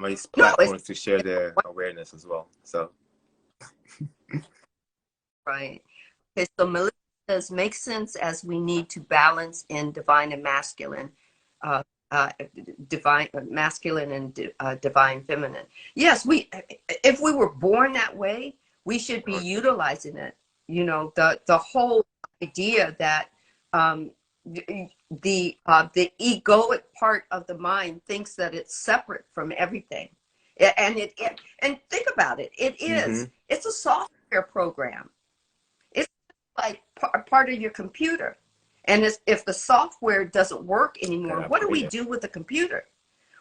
No, it's platforms to share the awareness as well. So right. Okay, so Melissa. does make sense as we need to balance in divine and masculine, uh, divine masculine and divine feminine. Yes, if we were born that way, we should be utilizing it. You know, the whole idea that um, the egoic part of the mind thinks that it's separate from everything, and and think about it. It's a software program. It's like part of your computer. And if the software doesn't work anymore, what do we do with the computer?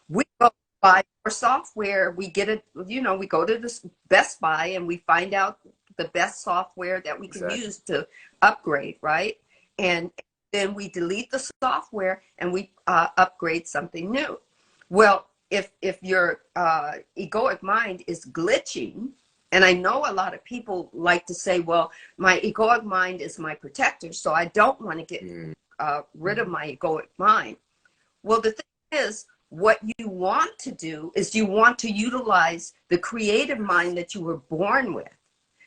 We go buy more software. We get it, you know, we go to this Best Buy and we find out the best software that we can use to upgrade, right? And then we delete the software and we upgrade something new. Well, if your egoic mind is glitching, and I know a lot of people like to say, well, my egoic mind is my protector, so I don't want to get rid of my egoic mind. Well, the thing is, what you want to do is you want to utilize the creative mind that you were born with,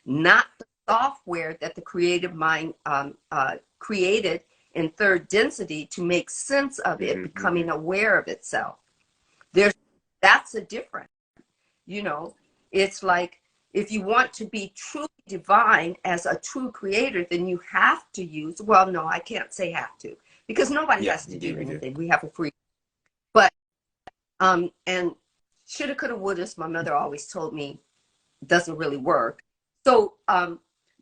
not the software that the creative mind created in third density to make sense of it becoming aware of itself. That's a difference. You know, it's like, if you want to be truly divine as a true creator, then you have to use, well, no, I can't say have to, because nobody has to do anything. We have a free, but, and shoulda, coulda, woulda, my mother always told me, doesn't really work. So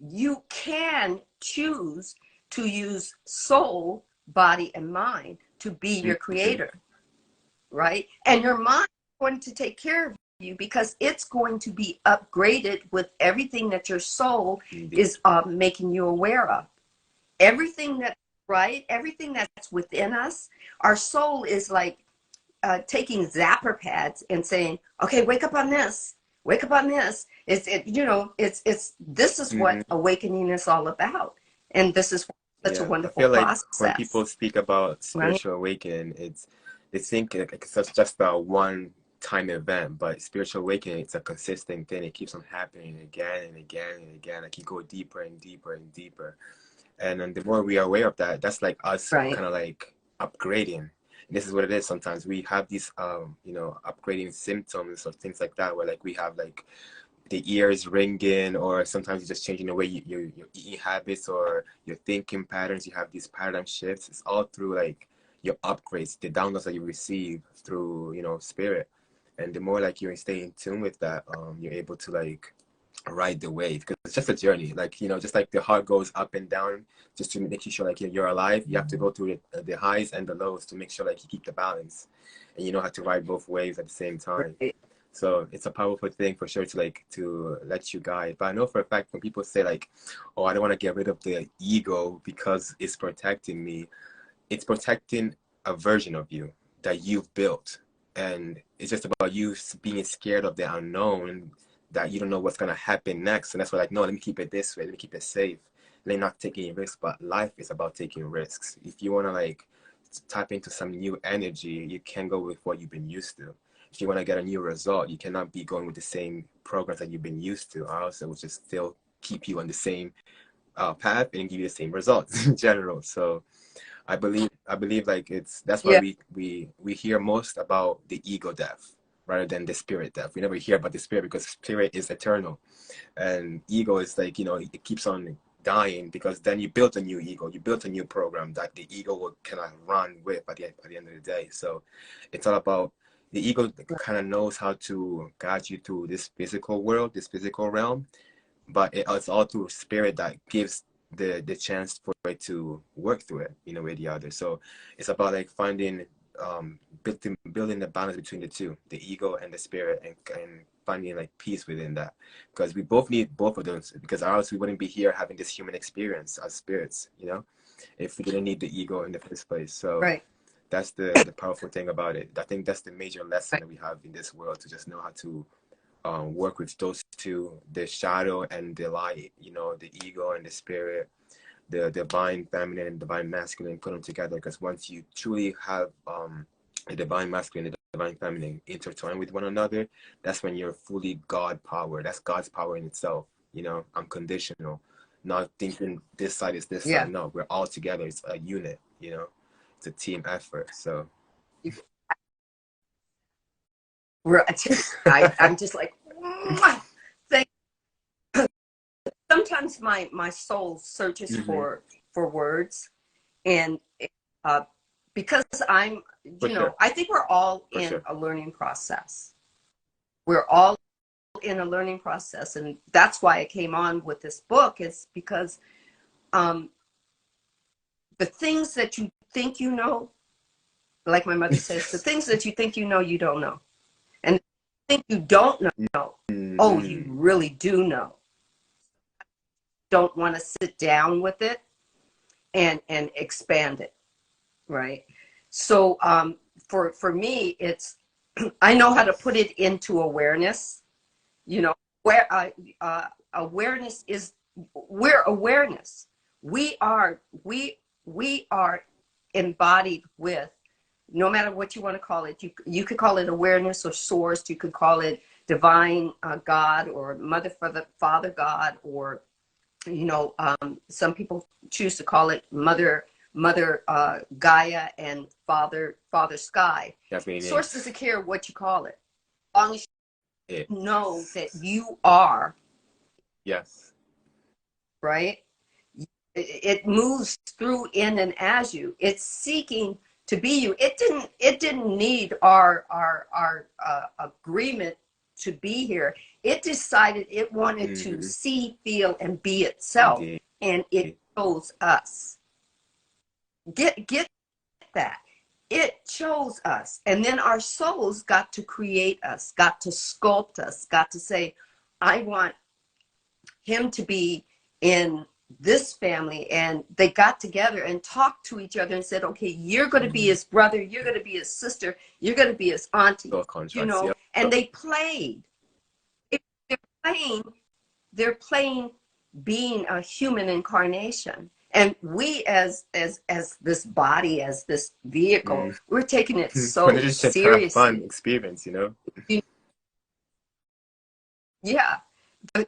you can choose to use soul, body, and mind to be your creator, right? And your mind is going to take care of you because it's going to be upgraded with everything that your soul is making you aware of. Everything that, right? Everything that's within us, our soul is like taking zapper pads and saying, okay, wake up on this. Wake up on this. This is what awakening is all about. And this is such a wonderful process. Like when people speak about spiritual awakening, they think it's just a one-time event, but spiritual awakening, it's a consistent thing. It keeps on happening again and again and again. Like you go deeper and deeper and deeper. And then the more we are aware of that, that's like us kind of like upgrading. And this is what it is. Sometimes we have these, you know, upgrading symptoms or things like that, where like we have like the ears ringing, or sometimes you're just changing the way your eating habits or your thinking patterns. You have these paradigm shifts. It's all through like your upgrades, the downloads that you receive through, you know, spirit. And the more like you stay in tune with that, you're able to like ride the wave, because it's just a journey. Like, you know, just like the heart goes up and down just to make sure like you're alive, you have to go through the highs and the lows to make sure like you keep the balance, and you know how to ride both waves at the same time. So it's a powerful thing for sure to let you guide. But I know for a fact when people say like, oh, I don't want to get rid of the ego because it's protecting me, it's protecting a version of you that you've built. And it's just about you being scared of the unknown, that you don't know what's going to happen next. And that's why, like, no, let me keep it this way. Let me keep it safe. Let me not take any risks. But life is about taking risks. If you want to, like, tap into some new energy, you can go with what you've been used to. If you want to get a new result, you cannot be going with the same programs that you've been used to, or else it will just still keep you on the same path and give you the same results in general. So I believe like that's why we hear most about the ego death rather than the spirit death. We never hear about the spirit because spirit is eternal, and ego is like, you know, it keeps on dying, because then you built a new ego, you built a new program that the ego will kind of run with at the end of the day. So it's all about the ego kind of knows how to guide you through this physical world, this physical realm, but it's all through spirit that gives the chance for it to work through it in a way or the other. So it's about like finding building the balance between the two, the ego and the spirit, and finding like peace within that, because we both need both of those, because or else we wouldn't be here having this human experience as spirits, you know, if we didn't need the ego in the first place. So that's the powerful thing about it. I think that's the major lesson that we have in this world, to just know how to work with those two, the shadow and the light, you know, the ego and the spirit, the divine feminine and divine masculine, put them together. Because once you truly have the divine masculine and the divine feminine intertwined with one another, that's when you're fully God power. That's God's power in itself, you know, unconditional, not thinking this side is this side. No, we're all together. It's a unit, you know, it's a team effort. So I'm just like, thank. Sometimes my soul searches for words, and because I'm, I think we're all in a learning process. We're all in a learning process, and that's why I came on with this book, is because the things that you think you know, like my mother says, the things that you think you know, you don't know. And the things you don't know, oh, you really do know. Don't want to sit down with it and expand it, right? So for me, it's I know how to put it into awareness. Where awareness is, we're awareness. We are embodied with, no matter what you want to call it. You could call it awareness or source. You could call it divine God, or mother, father God, or some people choose to call it mother Gaia, and father sky. Source doesn't care what you call it, as long as you know that you are. Yes. Right. It moves through, in, and as you. It's seeking to be you. It didn't need our agreement to be here. It decided it wanted to see, feel, and be itself. Indeed. And it chose us. Get that. It chose us. And then our souls got to create us, got to sculpt us, got to say, I want him to be in this family. And they got together and talked to each other and said, okay, you're going to be his brother, you're going to be his sister, you're going to be his auntie, and they played. They're playing being a human incarnation. And we as this body, as this vehicle, we're taking it so seriously. Fun experience, Yeah.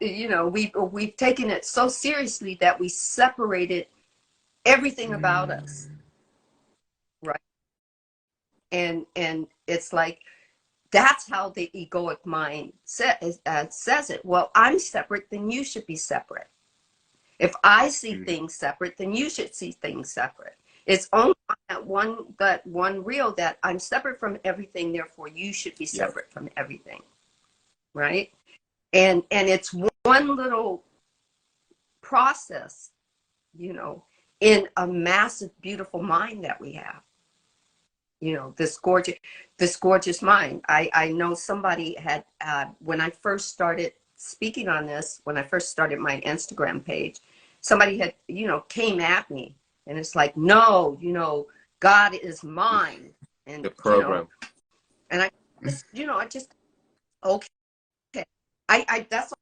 We've taken it so seriously that we separated everything about us, right? And it's like, that's how the egoic mind says it. Well, I'm separate, then you should be separate. If I see things separate, then you should see things separate. It's only that one reel, that I'm separate from everything, therefore you should be separate from everything, right? And it's one little process, in a massive, beautiful mind that we have. This gorgeous mind. I know somebody had, when I first started speaking on this, when I first started my Instagram page, somebody had, came at me, and it's like, no, God is mine. And the program. And I just, okay. That's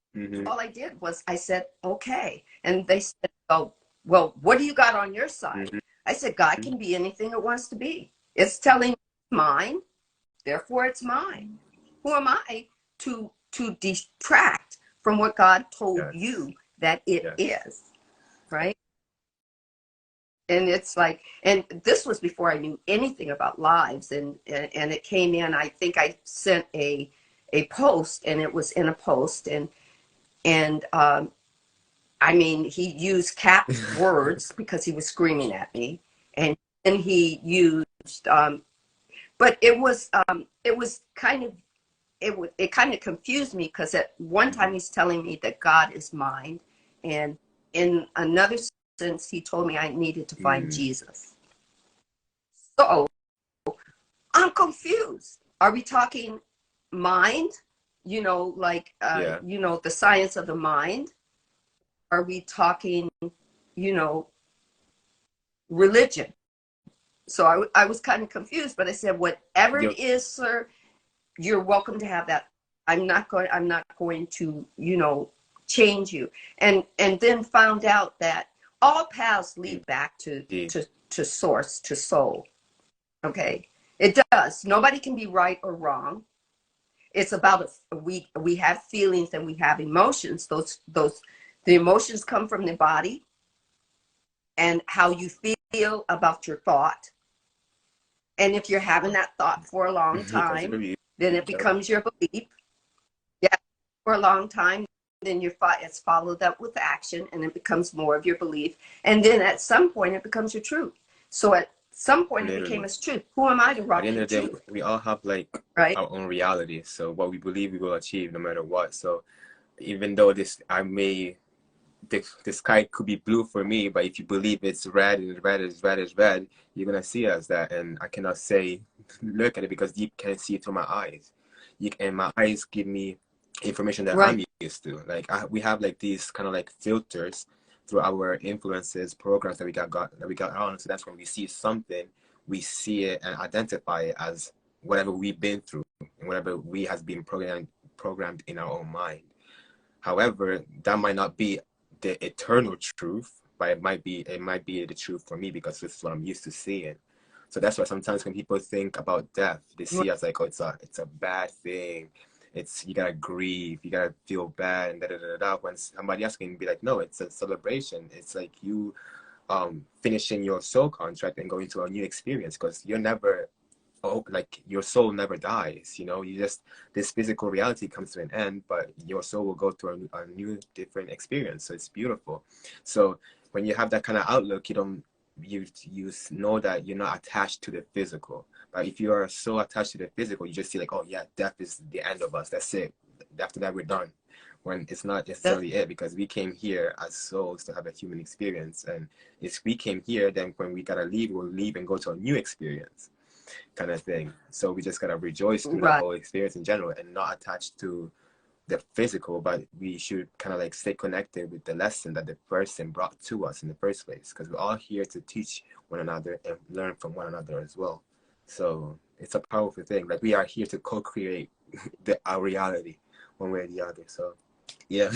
all I did was I said, okay. And they said, oh, well, what do you got on your side? I said, God can be anything it wants to be. It's telling me mine, therefore it's mine. Who am I to detract from what God told you that it is, right? And it's like, and this was before I knew anything about lives, and it came in. I think I sent a post, and it was in a post, and I mean, he used cat words because he was screaming at me, and he used but it was kind of, it kind of confused me, because at one time he's telling me that God is mine, and in another sense he told me I needed to find Jesus. So I'm confused. Are we talking mind, like the science of the mind? Are we talking religion? So I was kind of confused, but I said, whatever it is, sir, you're welcome to have that. I'm not going to, change you. And then found out that all paths lead back to source, to soul. Okay. It does. Nobody can be right or wrong. It's about we have feelings and we have emotions. Those The emotions come from the body and how you feel about your thought. And if you're having that thought for a long time, then it becomes your belief. Yeah, for a long time, then it's followed up with action, and it becomes more of your belief. And then at some point, it becomes your truth. So at some point, it became its truth. Who am I to rock the truth? We all have like our own reality. So what we believe we will achieve no matter what. So even though the sky could be blue for me, but if you believe it's red and red is red is red, you're gonna see it as that. And I cannot say look at it because you can't see it through my eyes. And my eyes give me information that I'm used to. Like we have like these kind of like filters through our influences, programs that we got on. So that's when we see something, we see it and identify it as whatever we've been through and whatever we has been programmed in our own mind. However, that might not be the eternal truth, but it might be the truth for me because this is what I'm used to seeing. So that's why sometimes when people think about death, they see it as like, oh, it's a bad thing. You gotta grieve, you gotta feel bad, and da da da da. When somebody else can be like, no, it's a celebration. It's like you finishing your soul contract and going to a new experience because you're never, like your soul never dies. You know, this physical reality comes to an end, but your soul will go through a new, different experience. So it's beautiful. So when you have that kind of outlook, you know that you're not attached to the physical. But if you are so attached to the physical, you just see like, oh yeah, death is the end of us. That's it. After that, we're done. When it's not necessarily it, because we came here as souls to have a human experience. And if we came here, then when we gotta leave, we'll leave and go to a new experience kind of thing. So we just gotta rejoice through that whole experience in general and not attached to the physical, but we should kind of like stay connected with the lesson that the person brought to us in the first place, because we're all here to teach one another and learn from one another as well. So it's a powerful thing. Like we are here to co-create our reality one way or the other. So yeah.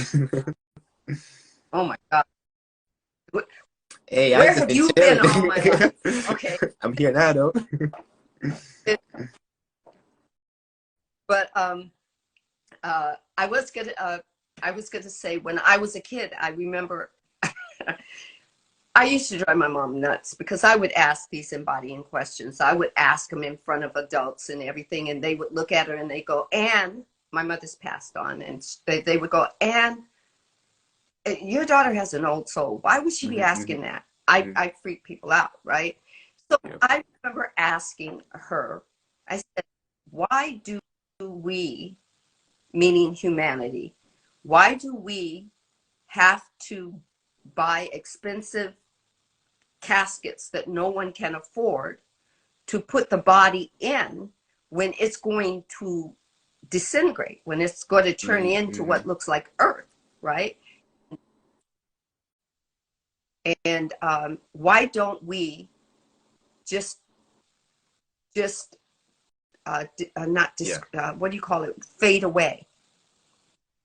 Oh my God. Hey, where have you been all my life? Okay. I'm here now though. But I was gonna say, when I was a kid, I remember I used to drive my mom nuts because I would ask these embodying questions. I would ask them in front of adults and everything, and they would look at her and they go, "And my mother's passed on," and they would go, "And your daughter has an old soul. Why would she be asking that?" I freak people out, right? So I remember asking her, I said, "Why do we, meaning humanity, why do we have to buy expensive caskets that no one can afford to put the body in when it's going to disintegrate, when it's going to turn into what looks like earth," right? And why don't we just what do you call it, fade away?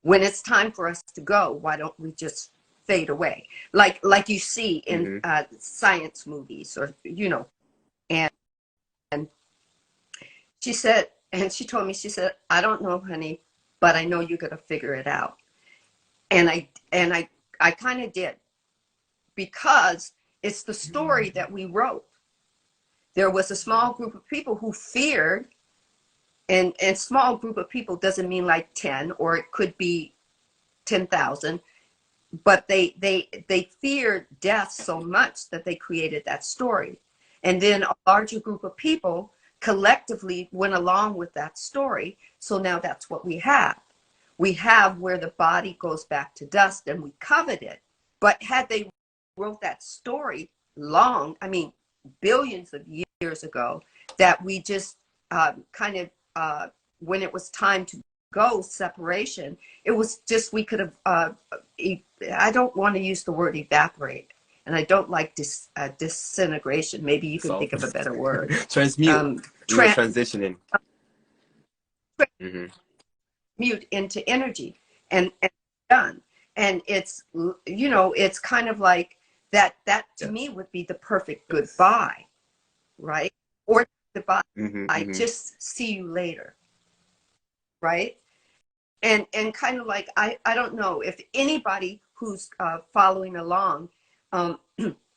When it's time for us to go, why don't we just fade away, like you see in science movies, or and she said, and she told me, she said, "I don't know, honey, but I know you're gonna figure it out." And I kind of did, because it's the story that we wrote. There was a small group of people who feared, and small group of people doesn't mean like 10, or it could be 10,000, but they feared death so much that they created that story. And then a larger group of people collectively went along with that story. So now that's what we have. We have where the body goes back to dust, and we covet it. But had they wrote that story billions of years ago, that we just when it was time to go, separation, it was just, we could have, I don't want to use the word evaporate, and I don't like disintegration. Maybe you can think of a better word. Transmute. Transitioning. Mute into energy, and done. And it's, it's kind of like that to me would be the perfect goodbye, right? Or goodbye, I just see you later, right? And kind of like, I don't know if anybody who's following along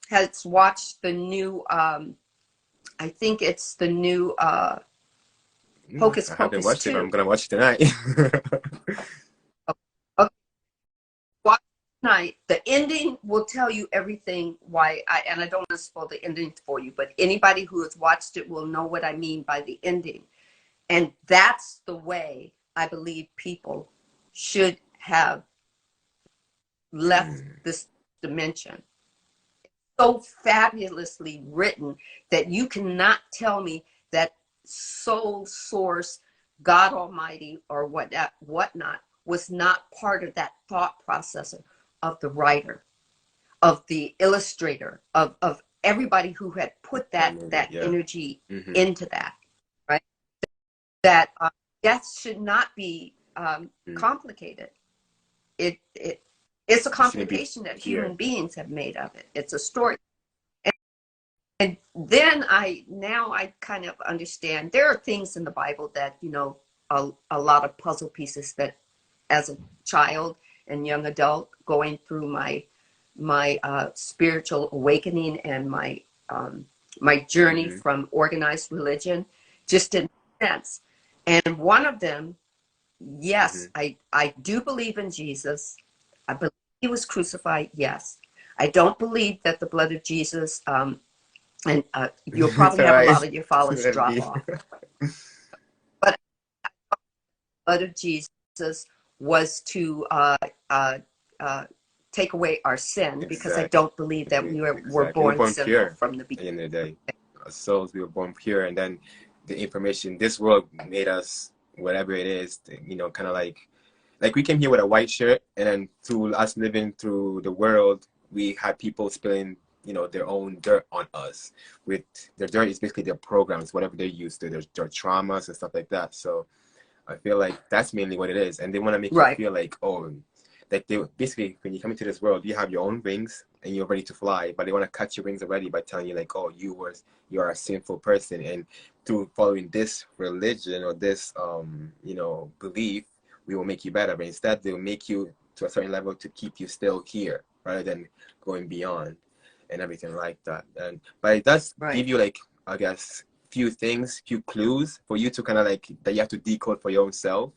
has watched the new, I think it's the new Hocus I haven't Pocus watched it, but I'm 2. gonna watch it tonight. Okay, watch it tonight. The ending will tell you everything why and I don't want to spoil the ending for you, but anybody who has watched it will know what I mean by the ending. And that's the way I believe people should have left this dimension. So fabulously written that you cannot tell me that soul source, God Almighty, or whatnot, was not part of that thought process of the writer, of the illustrator, of everybody who had put that Yeah. energy into that, right? That death should not be complicated. It's a It shouldn't be complication that here. human beings have made of it. It's a story. And then I kind of understand there are things in the Bible that, you know, a lot of puzzle pieces that as a child and young adult going through my spiritual awakening and my journey from organized religion just didn't make sense. And one of them, yes, I do believe in Jesus. I believe he was crucified, yes. I don't believe that the blood of Jesus, and you'll It's probably have a alright. lot of your followers Let it drop be. off. But the blood of Jesus was to take away our sin, because I Exactly. don't believe that we were Exactly. We were born born sinful pure from the at the beginning. end of the day. Our souls, we were born pure, and then the information, this world made us whatever it is, you know, kind of like we came here with a white shirt, and then through us living through the world, we had people spilling, you know, their own dirt on us. With their dirt is basically their programs, whatever they're used to, their traumas and stuff like that. So I feel like that's mainly what it is, and they want to make you Right. feel like, oh, like they basically, when you come into this world, you have your own wings and you're ready to fly, but they want to cut your wings already by telling you like, oh, you are a sinful person, and through following this religion or this you know, belief, we will make you better. But instead, they'll make you to a certain level to keep you still here rather than going beyond and everything like that. And but it does give Right. you, like, I guess, few things, few clues for you to kind of like that you have to decode for your own self,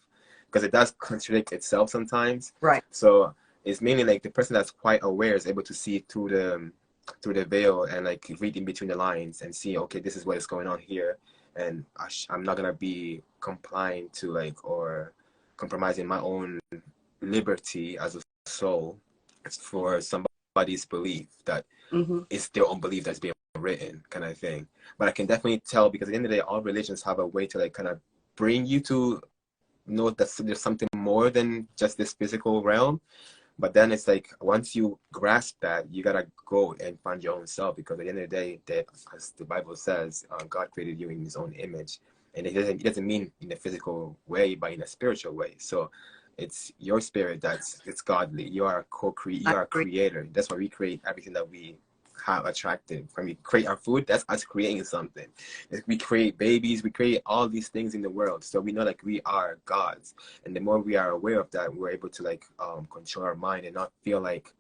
because it does contradict itself sometimes. Right. So it's mainly like the person that's quite aware is able to see through the veil and like read in between the lines and see, okay, this is what is going on here, and I'm not gonna be complying to like or compromising my own liberty as a soul for somebody's belief that it's their own belief that's being written, kind of thing. But I can definitely tell, because at the end of the day, all religions have a way to like kind of bring you to know that there's something more than just this physical realm. But then it's like once you grasp that, you gotta go and find your own self, because at the end of the day, that, as the Bible says, God created you in His own image, and it doesn't mean in a physical way, but in a spiritual way. So it's your spirit it's godly. You are you I are a agree. creator. That's why we create everything that we have attracted. When we create our food, that's us creating something. We create babies, we create all these things in the world. So we know like we are gods. And the more we are aware of that, we're able to like control our mind and not feel like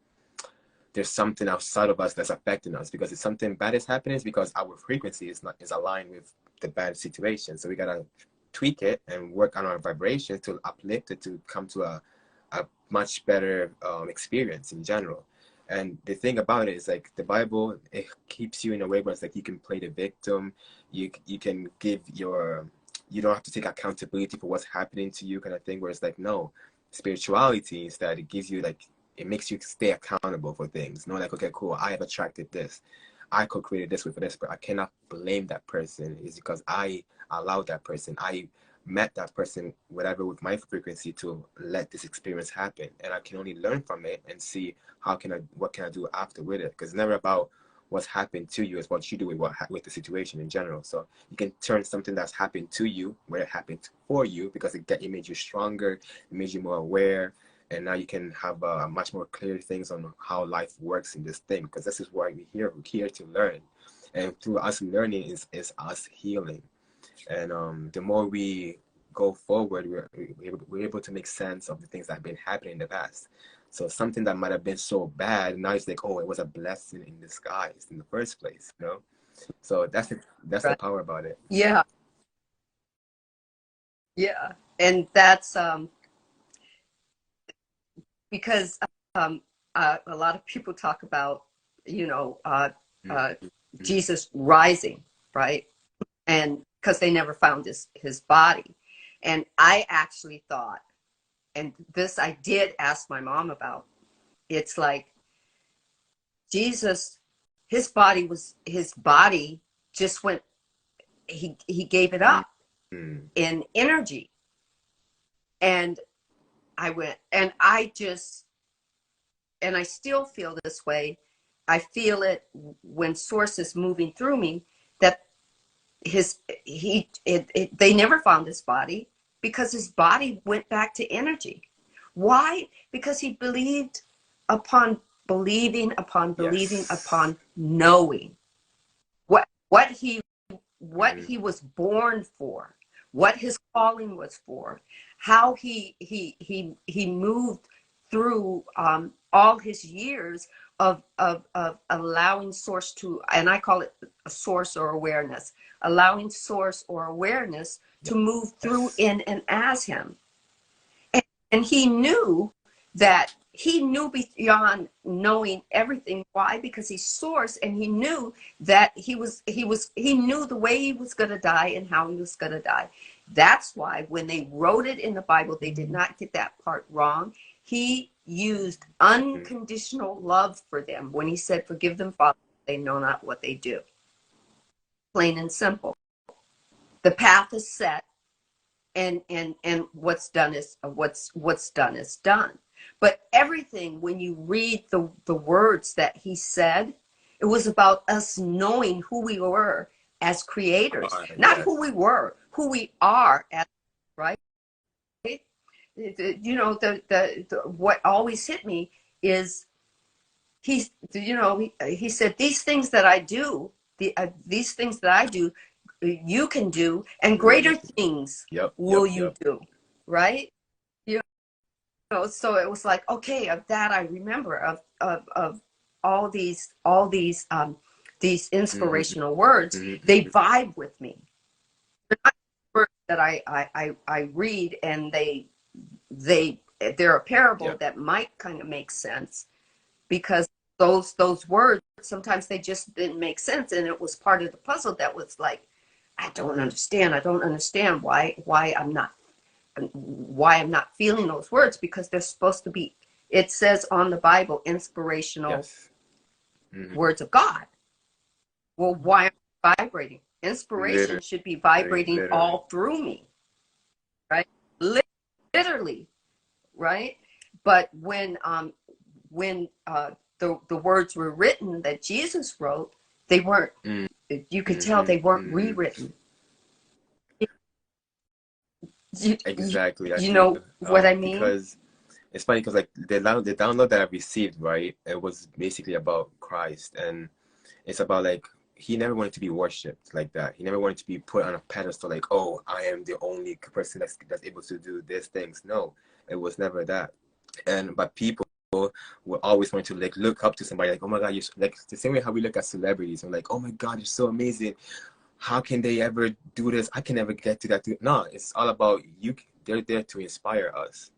there's something outside of us that's affecting us. Because if something bad is happening, it's because our frequency is aligned with the bad situation. So we gotta tweak it and work on our vibrations to uplift it to come to a much better experience in general. And the thing about it is like the Bible, it keeps you in a way where it's like you can play the victim, you can give you don't have to take accountability for what's happening to you, kind of thing. Where it's like, no, spirituality instead, it gives you like, it makes you stay accountable for things. Not like, okay, cool, I have attracted this, I co-created this with this, but I cannot blame that person. It's because I allowed that person, I met that person, whatever, with my frequency to let this experience happen, and I can only learn from it and see what can I do after with it. Because it's never about what's happened to you, it's what you do with the situation in general. So you can turn something that's happened to you, where it happened for you, because it made you stronger, it made you more aware, and now you can have much more clear things on how life works in this thing. Because this is why we're here to learn, and through us learning is us healing. And the more we go forward, we're able to make sense of the things that have been happening in the past. So something that might have been so bad, now it's like, oh, it was a blessing in disguise in the first place, you know? So that's the Right. power about it. Yeah. Yeah. And that's because a lot of people talk about, you know, uh, Mm-hmm. Jesus rising, right? And because they never found his body. And I actually thought, and this I did ask my mom about, it's like Jesus, his body just went, he gave it up Mm-hmm. in energy. And I went, and I just, and I still feel this way. I feel it when source is moving through me, that they never found his body because his body went back to energy. Why? Because he believed upon believing upon believing Yes. upon knowing what he what Mm-hmm. he was born for, what his calling was for, how he moved through all his years of allowing source to, and I call it a source or awareness, allowing source or awareness to move through Yes. in and as him. And he knew that he knew beyond knowing everything. Why? Because he's source, and he knew that he knew the way he was going to die and how he was going to die. That's why when they wrote it in the Bible, they did not get that part wrong. He used Mm-hmm. unconditional love for them when he said, "Forgive them, Father, they know not what they do." Plain and simple. The path is set, and what's done is done. But everything, when you read the words that he said, it was about us knowing who we were as creators, not Yes. who we were, who we are as, right? You know, the what always hit me is he said, these things that I do, these things that I do, you can do, and greater things Yep. will Yep. you Yep. do, right? You so it was like, okay, of that I remember, of all these Mm-hmm. inspirational words, they Mm-hmm. vibe with me. They're not words that I read, and they're a parable Yep. that might kind of make sense, because those words sometimes they just didn't make sense, and it was part of the puzzle that was like, I don't understand why I'm not feeling those words, because they're supposed to be, it says on the Bible, inspirational Yes. Mm-hmm. words of God. Well, why am I vibrating? Literally. Inspiration should be vibrating Literally. all through me, right? Literally, right? But when the words were written that Jesus wrote, they weren't. You could tell Mm-hmm. they weren't Mm-hmm. rewritten. You, you, Exactly. I you do. know what I mean? Because it's funny because like the download that I received, right, it was basically about Christ, and it's about like he never wanted to be worshipped like that. He never wanted to be put on a pedestal like, oh, I am the only person that's able to do these things. No, it was never that. And but people will always want to like look up to somebody like, oh my God, you're like the same way how we look at celebrities and like, oh my God, you're so amazing. How can they ever do this? I can never get to that. No, it's all about you. They're there to inspire us,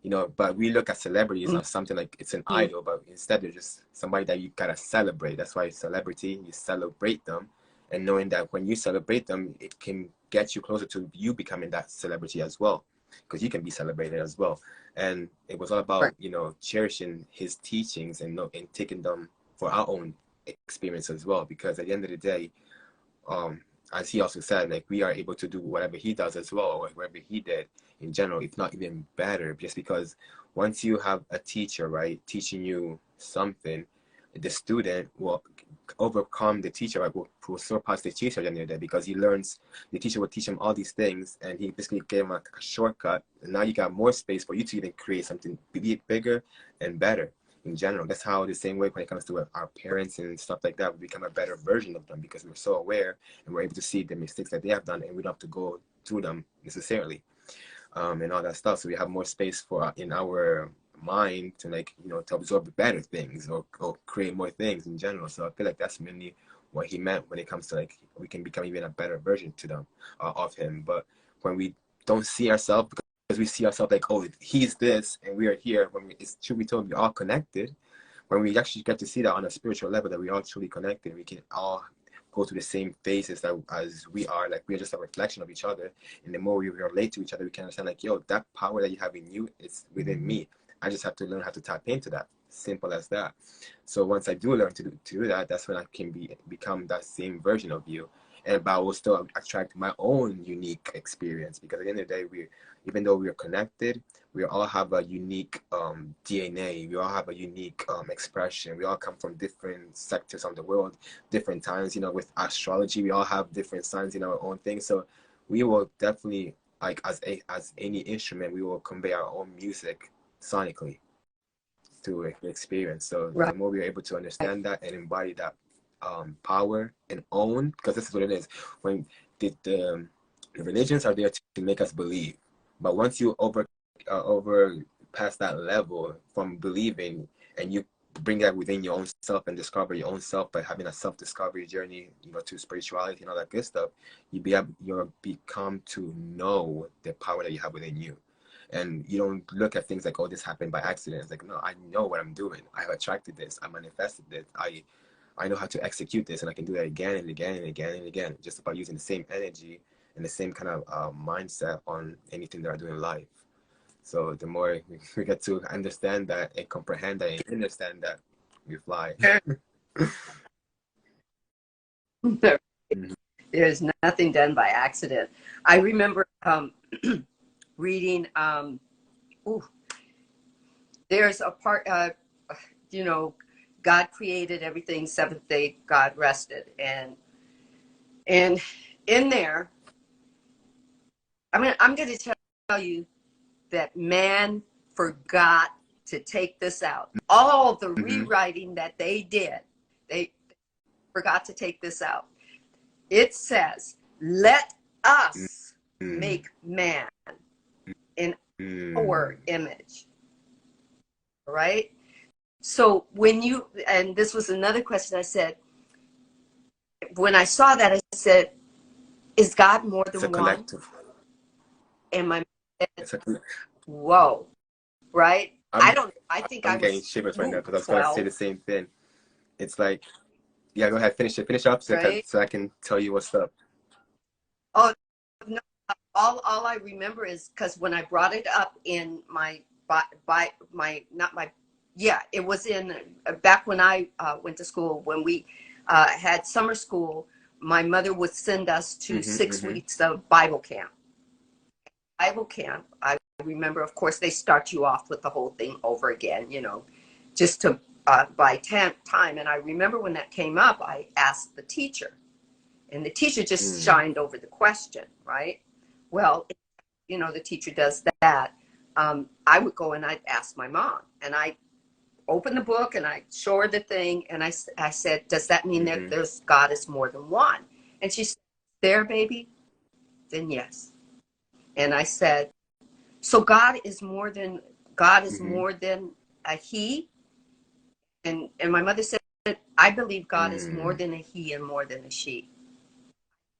you know. But we look at celebrities as something like it's an Mhm. idol, but instead they're just somebody that you gotta celebrate. That's why celebrity, you celebrate them, and knowing that when you celebrate them, it can get you closer to you becoming that celebrity as well, because you can be celebrated as well. And it was all Right. about, you know, cherishing his teachings and taking them for our own experience as well, because at the end of the day, um, as he also said, like we are able to do whatever he does as well, or whatever he did in general, if not even better, just because once you have a teacher, right, teaching you something, the student will overcome the teacher, right, will surpass the teacher at the end of the day, because he learns, the teacher will teach him all these things, and he basically gave him a shortcut, and now you got more space for you to even create something bigger and better in general. That's how the same way when it comes to our parents and stuff like that, we become a better version of them because we're so aware and we're able to see the mistakes that they have done, and we don't have to go through them necessarily, and all that stuff. So we have more space for in our mind to like, you know, to absorb better things or create more things in general. So I feel like that's mainly what he meant when it comes to like we can become even a better version to them of him. But when we don't see ourselves because we see ourselves like, oh, he's this and we are here, when it's true, we told we're all connected. When we actually get to see that on a spiritual level, that we're all truly connected, we can all go through the same phases that as we are, like we're just a reflection of each other. And the more we relate to each other, we can understand like, yo, that power that you have in you, it's within me. I just have to learn how to tap into that. Simple as that. So once I do learn to do that, that's when I can become that same version of you. But I will still attract my own unique experience, because at the end of the day, even though we're connected, we all have a unique DNA. We all have a unique expression. We all come from different sectors of the world, different times. You know, with astrology, we all have different signs in our own thing. So we will definitely, like as any instrument, we will convey our own music sonically through experience. So Right. the more we're able to understand that and embody that power and own, because this is what it is. When the religions are there to make us believe, but once you over past that level from believing, and you bring that within your own self and discover your own self by having a self-discovery journey, you know, to spirituality and all that good stuff, you become to know the power that you have within you. And you don't look at things like, oh, this happened by accident. It's like, no, I know what I'm doing. I have attracted this. I manifested this. I know how to execute this, and I can do that again and again and again and again, just about using the same energy and the same kind of mindset on anything that I do in life. So the more we get to understand that and comprehend that and understand that, we fly. There's nothing done by accident. I remember reading, there's a part, you know, God created everything, seventh day, God rested. And in there, I'm going to tell you that man forgot to take this out. All the rewriting that they did, they forgot to take this out. It says, let us make man in our image. All right? So when you, and this was another question I said, when I saw that, I said, is God more than It's a one? collective. And my It's a collective. Whoa, right? I think I'm I getting was shivers right now because I was 12. going to say the same thing. It's like, yeah, go ahead, finish up so, Right? so I can tell you what's up. Oh, no, all I remember is because when I brought it up in it was in back when I went to school, when we had summer school, my mother would send us to 6 weeks of Bible camp. I remember, of course, they start you off with the whole thing over again, you know, just to by time. And I remember when that came up, I asked the teacher, and the teacher just shined over the question, right? Well, you know, the teacher does that. I would go and I'd ask my mom, and I open the book and I show her the thing, and I said, does that mean that there's God is more than one? And she said, there, baby, then yes. And I said, so God is more than a he? And my mother said, I believe God is more than a he and more than a she.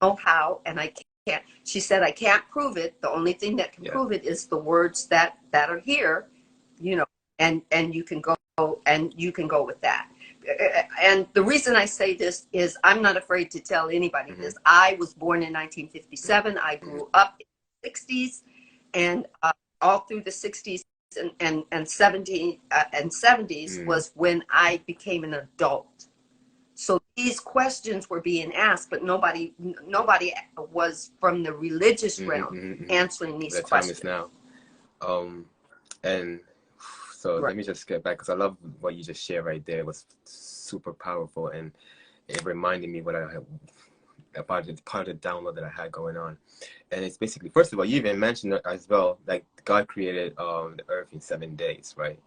I don't know how, and I can't. She said, I can't prove it. The only thing that can prove it is the words that are here, you know, and you can go with that. And the reason I say this is I'm not afraid to tell anybody this. I was born in 1957. I grew up in the 60s, and all through the 60s and 70s was when I became an adult. So these questions were being asked, but nobody was from the religious realm answering these questions. The time is now. And so let me just get back, because I love what you just shared right there. It was super powerful, and it reminded me what I had about the part of the download that I had going on. And it's basically, first of all, you even mentioned as well, like God created the earth in 7 days, right?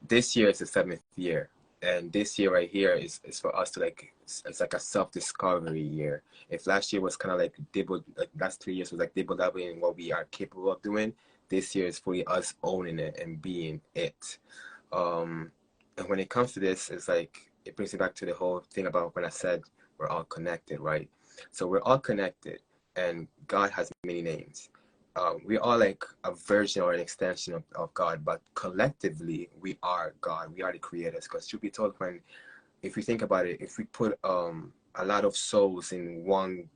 This year is the 7th year. And this year right here is for us to like, it's like a self-discovery year. If last year was kind of like last 3 years was like dibble dabbling in what we are capable of doing, this year is fully us owning it and being it. And when it comes to this, it's like, it brings me back to the whole thing about when I said we're all connected, right? So we're all connected, and God has many names. We are like a version or an extension of God, but collectively we are God. We are the creators. Because truth be told, when, if you think about it, if we put a lot of souls in one,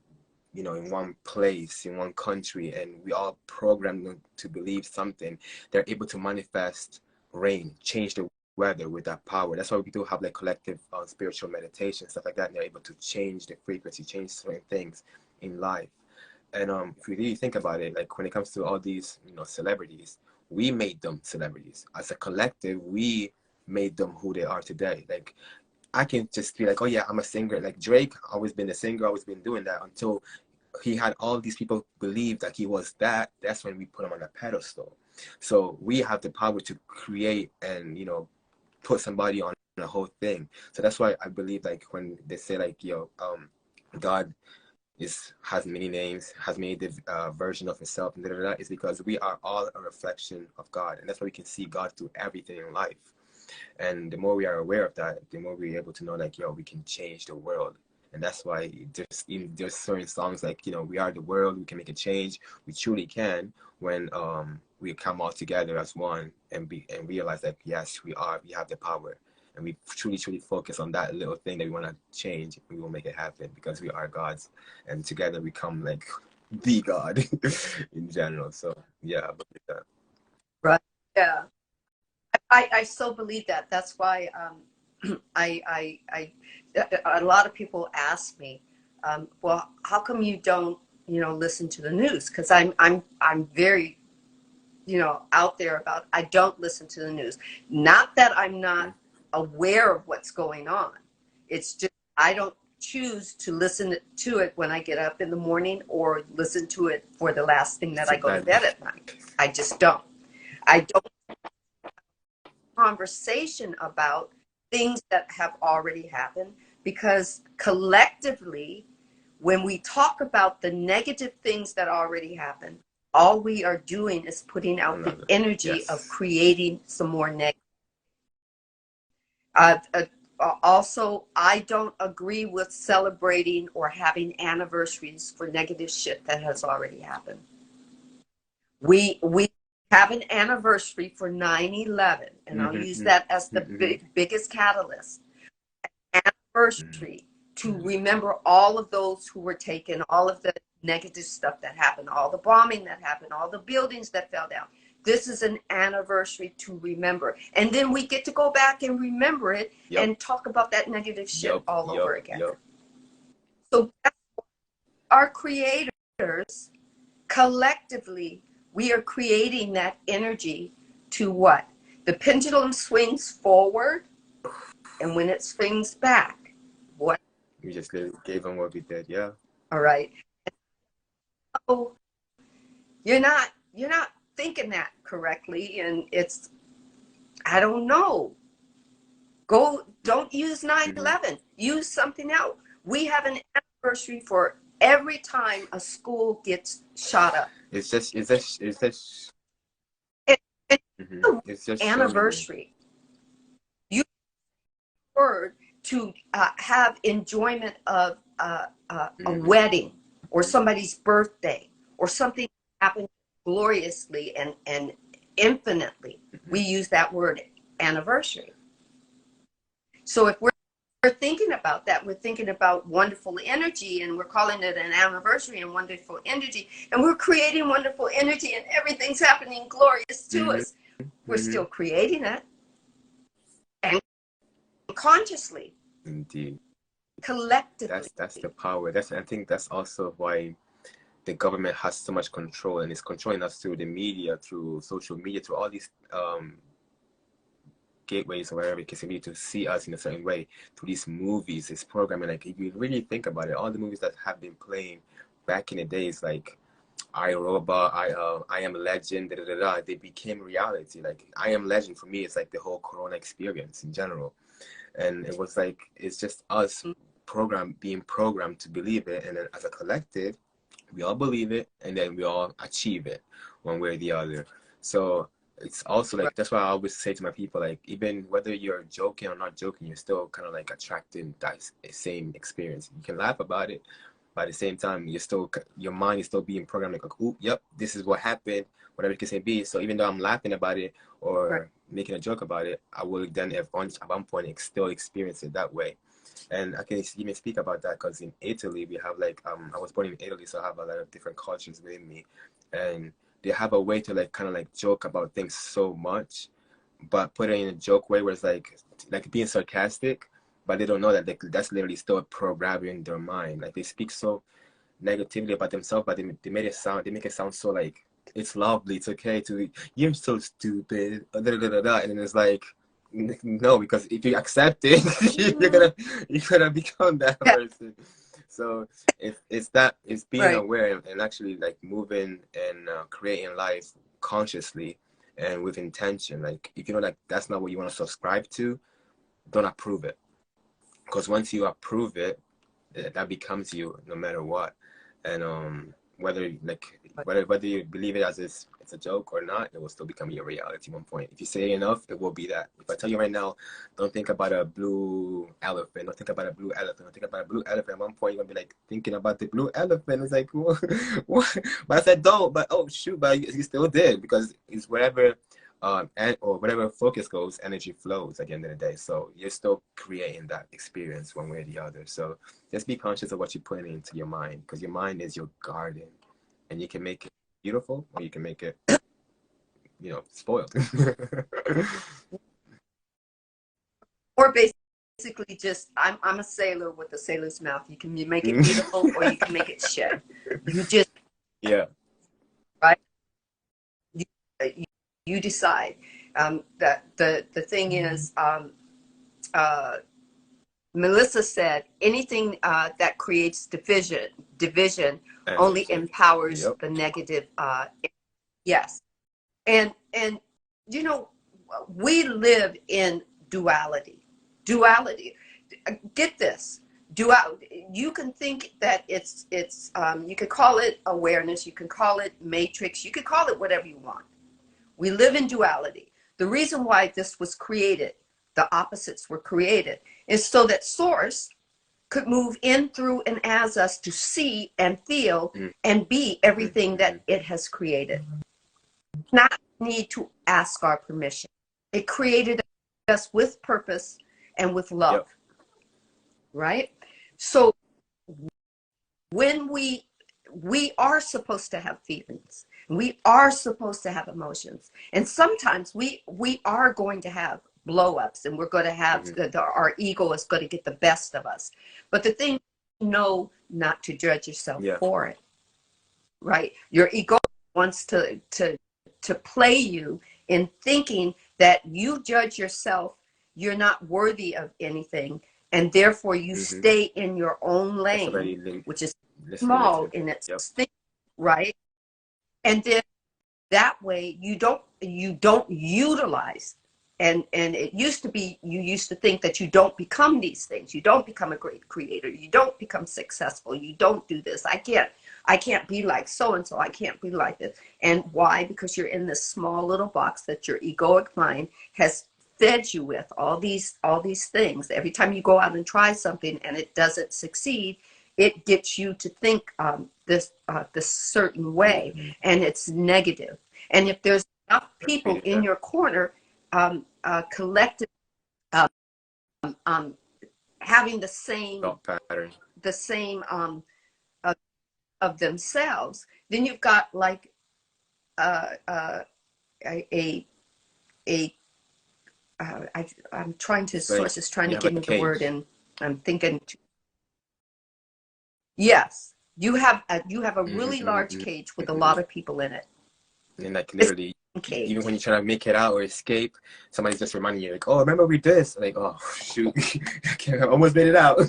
you know, in one place, in one country, and we all programmed them to believe something, they're able to manifest rain, change the weather with that power. That's why we do have like collective spiritual meditation, stuff like that, and they're able to change the frequency, change certain things in life. And if you really think about it, like when it comes to all these, you know, celebrities, we made them celebrities. As a collective, we made them who they are today. Like, I can just be like, oh yeah, I'm a singer. Like Drake, always been a singer, always been doing that, until he had all these people believe that he was that. That's when we put him on a pedestal. So we have the power to create and, you know, put somebody on the whole thing. So that's why I believe, like, when they say like, yo, God has many names, has many version of himself, and is because we are all a reflection of God, and that's why we can see God through everything in life. And the more we are aware of that, the more we're able to know, like, yo, we can change the world. And that's why there's certain songs like, you know, we are the world, we can make a change. We truly can, when we come all together as one and realize that yes, we have the power, and we truly focus on that little thing that we want to change. We will make it happen, because we are gods, and together we come like the God in general. So yeah, I believe that. Right. Yeah. I so believe that. That's why a lot of people ask me, well, how come you don't, you know, listen to the news? Because I'm very, you know, out there about, I don't listen to the news. Not that I'm not aware of what's going on. It's just I don't choose to listen to it when I get up in the morning, or listen to it for the last thing that I go to bed at night. I just don't. I don't conversation about things that have already happened, because collectively, when we talk about the negative things that already happened, all we are doing is putting out the energy of creating some more negative. Also, I don't agree with celebrating or having anniversaries for negative shit that has already happened. We have an anniversary for 9/11, and I'll use that as the biggest catalyst. Anniversary to remember all of those who were taken, all of the negative stuff that happened, all the bombing that happened, all the buildings that fell down. This is an anniversary to remember. And then we get to go back and remember it and talk about that negative shit all over again. So our creators, collectively, we are creating that energy to what? The pendulum swings forward, and when it swings back, what? We just gave them what we did, yeah. All right. So you're not thinking that correctly, and it's, I don't know. Don't use 9/11. Use something else. We have an anniversary for every time a school gets shot up. It's just It's just anniversary. Use the word to have enjoyment of a wedding, or somebody's birthday, or something that happened gloriously and infinitely. We use that word anniversary. So if we're thinking about that, we're thinking about wonderful energy, and we're calling it an anniversary and wonderful energy, and we're creating wonderful energy, and everything's happening glorious to us. We're still creating it, and consciously. Indeed. Collectively. That's the power. I think that's also why the government has so much control, and it's controlling us through the media, through social media, through all these gateways or whatever, because you need to see us in a certain way, through these movies, this programming. Like, if you really think about it, all the movies that have been playing back in the days, like I, Robot, I Am Legend, they became reality. Like I Am Legend for me is like the whole Corona experience in general. And it was like, it's just us being programmed to believe it, and then as a collective we all believe it, and then we all achieve it one way or the other. So it's also Right. like, that's why I always say to my people, like, even whether you're joking or not joking, you're still kind of like attracting that same experience. You can laugh about it, but at the same time, you're still, your mind is still being programmed like, oh, yep, this is what happened, whatever it can be. So even though I'm laughing about it Right. or making a joke about it, I will then at one point still experience it that way. And I can even speak about that because in Italy we have like I was born in Italy, so I have a lot of different cultures within me, and they have a way to like kind of like joke about things so much, but put it in a joke way where it's like being sarcastic, but they don't know that that's literally still programming their mind. Like they speak so negatively about themselves, but they make it sound so like it's lovely, it's okay to, you're so stupid, da, da, da, da. And then it's like, no, because if you accept it, you're gonna become that Yeah. person. So it's being Right. aware and actually like moving and creating life consciously and with intention. Like if you know like that's not what you want to subscribe to, don't approve it, because once you approve it, that becomes you no matter what. And whether like whether you believe it as it's a joke or not, it will still become your reality at one point. If you say it enough, it will be that. If I tell you right now, don't think about a blue elephant, don't think about a blue elephant, don't think about a blue elephant, at one point you're gonna be like thinking about the blue elephant. It's like what? But I said don't, but oh shoot, but you still did, because it's whatever and or whatever focus goes, energy flows at the end of the day. So you're still creating that experience one way or the other. So just be conscious of what you're putting into your mind, because your mind is your garden, and you can make it beautiful or you can make it, spoiled. Or basically just I'm a sailor with a sailor's mouth. You can make it beautiful or you can make it shed. You just Yeah. right. You, you decide. That the thing is, uh, Melissa said, anything that creates division only Energy. empowers Yep. the negative. Yes, and you know, we live in duality. Duality. Get this. Dual. You can think that it's. You can call it awareness. You can call it matrix. You can call it whatever you want. We live in duality. The reason why this was created, the opposites were created, is so that source could move in, through, and as us to see and feel Mm-hmm. and be everything that it has created. Not need to ask our permission. It created us with purpose and with love, Yep. right? So when we are supposed to have feelings, we are supposed to have emotions, and sometimes we are going to have blow ups, and we're going to have Mm-hmm. our ego is going to get the best of us. But the thing, know not to judge yourself Yeah. for it, right? Your ego wants to play you in thinking that you judge yourself, you're not worthy of anything, and therefore you Mm-hmm. stay in your own That's lane, already which is less small limited. in its Yep. thing, right? And then that way you don't utilize. And it used to be, you used to think that you don't become these things, you don't become a great creator, you don't become successful, you don't do this. I can't be like so and so, I can't be like this. And why? Because you're in this small little box that your egoic mind has fed you with all these things. Every time you go out and try something and it doesn't succeed, it gets you to think this certain way, Mm-hmm. and it's negative. And if there's enough people Repeated in that. your corner, collective, um, um, having Thought pattern. the same of, of themselves, then you've got like a I'm trying to, It's like source is trying you to have a give me the word, cage. and I'm thinking, yes, you have a really Mm-hmm. large Mm-hmm. cage with a Mm-hmm. lot of people in it. And like It's literally, a even cage. when you're trying to make it out or escape, somebody's just reminding you, like, "Oh, remember we did this?" Like, "Oh, shoot, I almost made it out."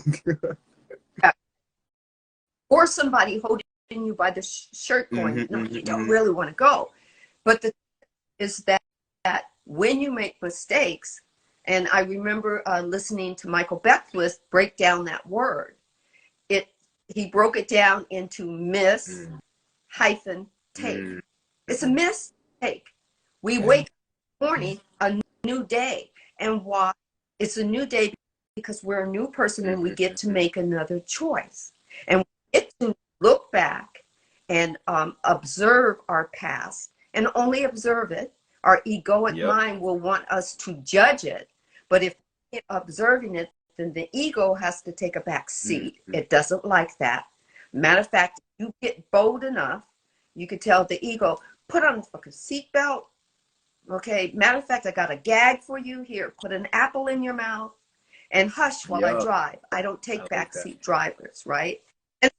Yeah. Or somebody holding you by the shirt Mm-hmm, going, no, mm-hmm, you don't mm-hmm. really want to go. But the is that when you make mistakes, and I remember listening to Michael Beckwith break down that word. It He broke it down into miss hyphen take. Mm-hmm. It's a mistake. We Okay. wake up in the morning, a new day. And why? It's a new day because we're a new person and we get to make another choice. And we get to look back and observe our past and only observe it. Our egoic Yep. mind will want us to judge it. But if we're observing it, then the ego has to take a back seat. It doesn't like that. Matter of fact, if you get bold enough, you could tell the ego, put on the fucking seatbelt. Okay, matter of fact, I got a gag for you here. Put an apple in your mouth and hush while I Yep. drive. I don't take I like that. backseat drivers, right? And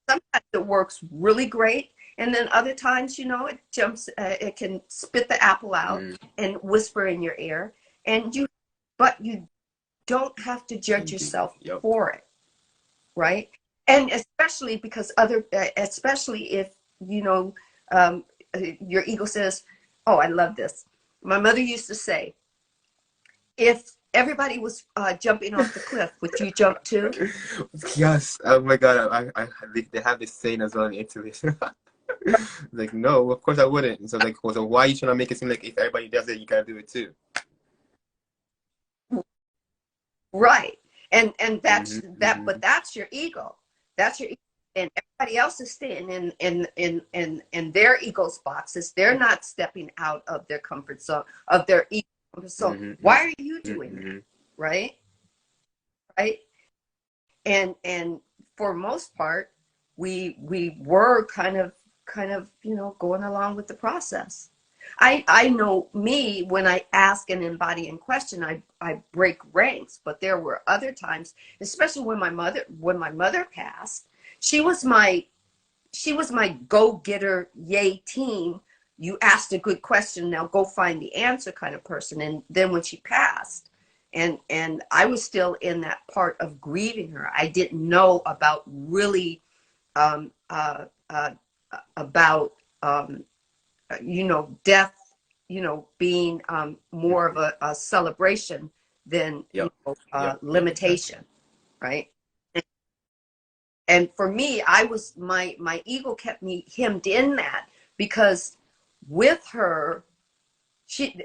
sometimes it works really great. And then other times, you know, it jumps, it can spit the apple out and whisper in your ear. And but you don't have to judge yourself Yep. for it, right? And especially because especially if, you know, your ego says, oh, I love this. My mother used to say, if everybody was jumping off the cliff, would you jump too? Yes. Oh my God. They have this saying as well in Italy. Like, no, of course I wouldn't. And so like, well, so why are you trying to make it seem like if everybody does it, you gotta do it too? Right. And that's that, but that's your ego. That's your ego. And everybody else is staying in their ego's boxes. They're not stepping out of their comfort zone, of their ego comfort zone. Why are you doing that? Right? Right? And for most part, we were kind of, you know, going along with the process. I know me, when I ask an embodying question, I break ranks, but there were other times, especially when my mother passed, she was my go-getter, yay team. You asked a good question, now go find the answer kind of person. And then when she passed, and I was still in that part of grieving her. I didn't know about really about you know, death, you know, being more of a celebration than you know, limitation, right? And for me, I was my ego kept me hemmed in that because with her,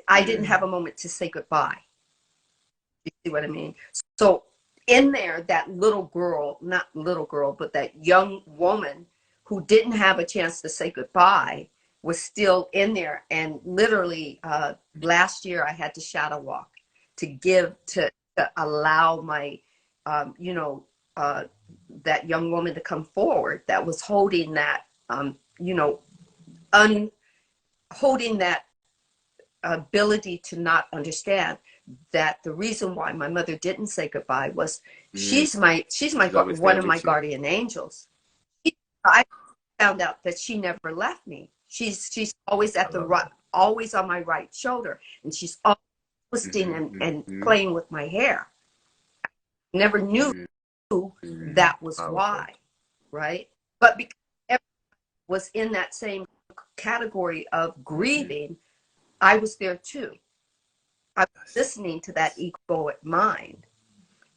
I didn't have a moment to say goodbye. You see what I mean? So in there, that little girl, not little girl, but that young woman who didn't have a chance to say goodbye was still in there. And literally last year I had to shadow walk to allow my, you know, that young woman to come forward that was holding that, you know, holding that ability to not understand that the reason why my mother didn't say goodbye was she's one of my guardian angels. I found out that she never left me. She's always at the right, always on my right shoulder, and she's always twisting and playing with my hair. Never knew that was why, right? But because everyone was in that same category of grieving, I was there too. I was listening to that egoic mind.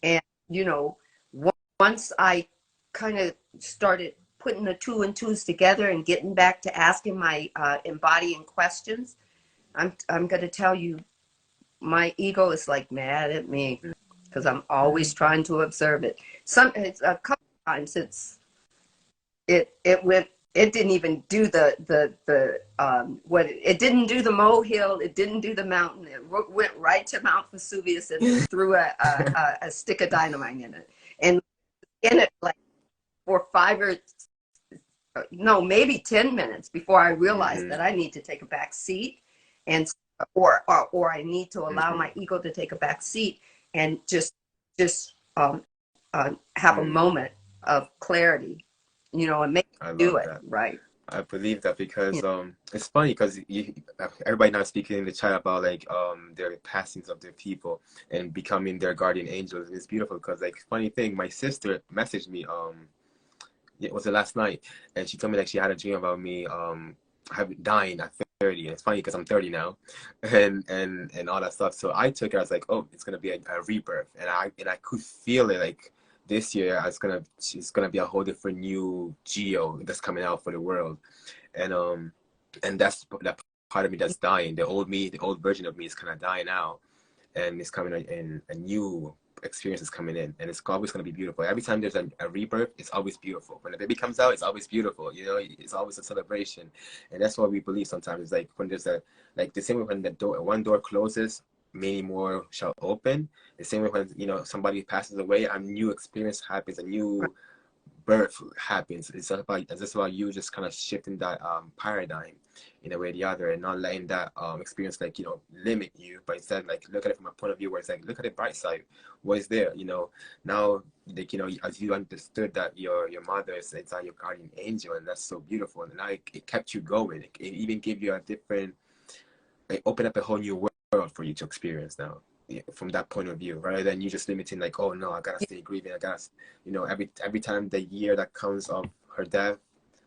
And, you know, once I kind of started putting the two and twos together and getting back to asking my embodying questions, I'm going to tell you, my ego is like mad at me because I'm always trying to observe it. It's a couple times it didn't even do it didn't do the molehill, it didn't do the mountain, it went right to Mount Vesuvius and threw a stick of dynamite in it, and in it like for maybe 10 minutes before I realized that I need to take a back seat, and or I need to allow my ego to take a back seat and just have a moment of clarity, you know, and make do it right. I believe that because it's funny because everybody now speaking in the chat about like their passings of their people and becoming their guardian angels. It's beautiful because like funny thing, my sister messaged me it was the last night, and she told me like she had a dream about me dying at 30. And it's funny because I'm 30 now, and all that stuff. So I took it as like, oh, it's gonna be a rebirth, and I could feel it like this year it's gonna be a whole different new geo that's coming out for the world, and that's that part of me that's dying. The old me, the old version of me is kind of dying out, and it's coming in a new experience is coming in, and it's always going to be beautiful. Every time there's a rebirth, it's always beautiful. When the baby comes out, it's always beautiful. You know, it's always a celebration, and that's what we believe sometimes. It's like when there's like the same way when the door, one door closes, many more shall open. The same way when, you know, somebody passes away, a new experience happens, a new birth happens. It's just about you just kind of shifting that paradigm in a way or the other, and not letting that experience, like, you know, limit you, but instead, like, look at it from a point of view where it's like, look at the bright side. What is there? You know, now, like, you know, as you understood that your mother is your guardian angel, and that's so beautiful, and now it kept you going. It even gave you a different, like, open up a whole new world for you to experience now, from that point of view, rather than you just limiting, like, oh no, I gotta stay grieving, I gotta, you know, every time the year that comes of her death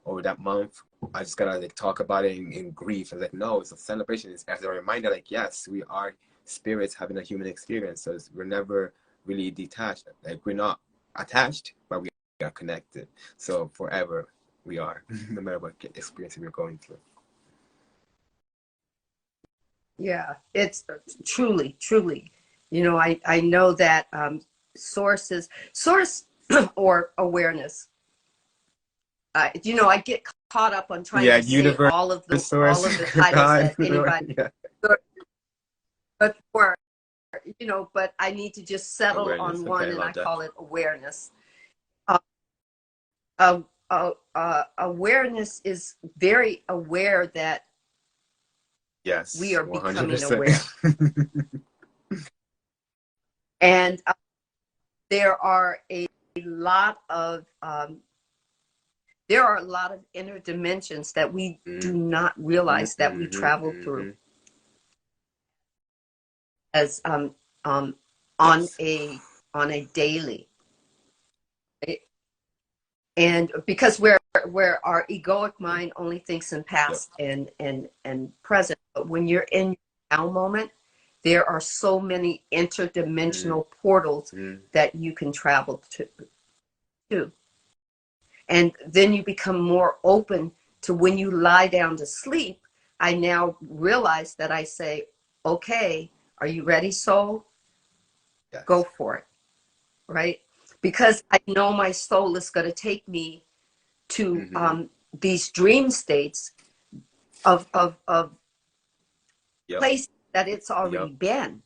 or that month, I just gotta, like, talk about it in grief. And like, no, it's a celebration. It's as a reminder, like, yes, we are spirits having a human experience, so we're never really detached. Like, we're not attached, but we are connected. So forever we are, no matter what experience we're going through. Yeah, it's truly, truly. You know, I know that source or awareness. You know, I get caught up on trying Yeah, to say universe, all source, of the titles God, that anybody, yeah. but for, you know, but I need to just settle Awareness. on Okay, I one, and I love that. call it awareness. Awareness is very aware that we Yes, are becoming 100%. aware, and there are a lot of there are a lot of inner dimensions that we do not realize that we travel through as on Yes. a daily, and because where our egoic mind only thinks in Yep. past and present, but when you're in your now moment, there are so many interdimensional portals that you can travel to. And then you become more open to when you lie down to sleep. I now realize that I say, okay, are you ready, soul? Go Yes. for it, right? Because I know my soul is going to take me to these dream states of Yep. places that it's already Yep. been,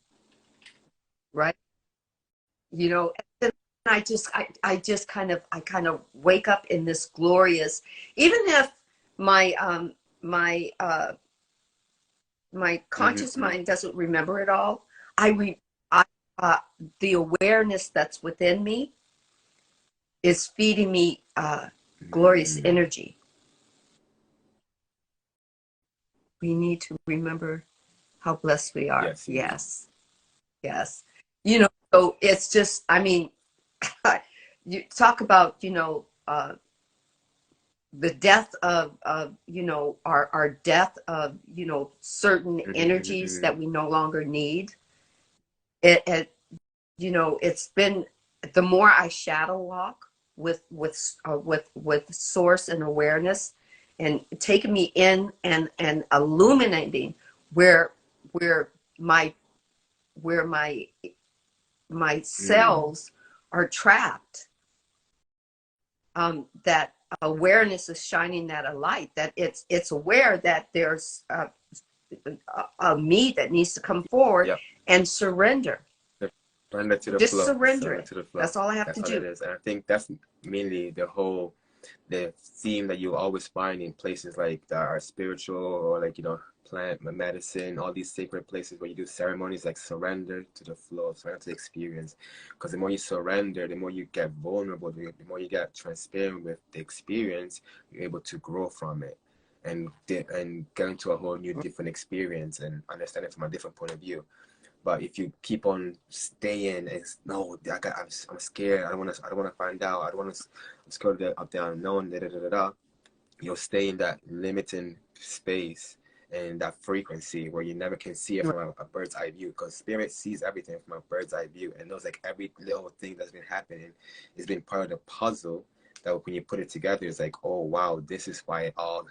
right? You know, and I just kind of wake up in this glorious, even if my my conscious mind doesn't remember it all. I the awareness that's within me is feeding me glorious energy. We need to remember how blessed we are. Yes, indeed. Yes, yes. You know, so it's just, I mean, you talk about, you know, the death of you know, our death of, you know, certain energies that we no longer need. It you know, it's been, the more I shadow walk with source and awareness, and taking me in and illuminating where where my where my cells are trapped, that awareness is shining that a light, that it's aware that there's a me that needs to come forward Yep. and surrender. Surrender to the Just flow. surrender Surrender it. to the flow. That's all I have to That's all it do. is. And I think that's mainly the theme that you always find in places like that are spiritual, or like, you know, plant medicine, all these sacred places where you do ceremonies, like surrender to the flow, surrender to the experience. Because the more you surrender, the more you get vulnerable, the more you get transparent with the experience, you're able to grow from it, and get into a whole new different experience and understand it from a different point of view. But if you keep on staying, it's no, I'm scared. I don't want to find out. I don't want to. I'm scared of the unknown. Da, da, da, da, da. You'll stay in that limiting space and that frequency where you never can see it from a bird's eye view. Because spirit sees everything from a bird's eye view and knows, like, every little thing that's been happening has been part of the puzzle. That when you put it together, it's like, oh wow, this is why it all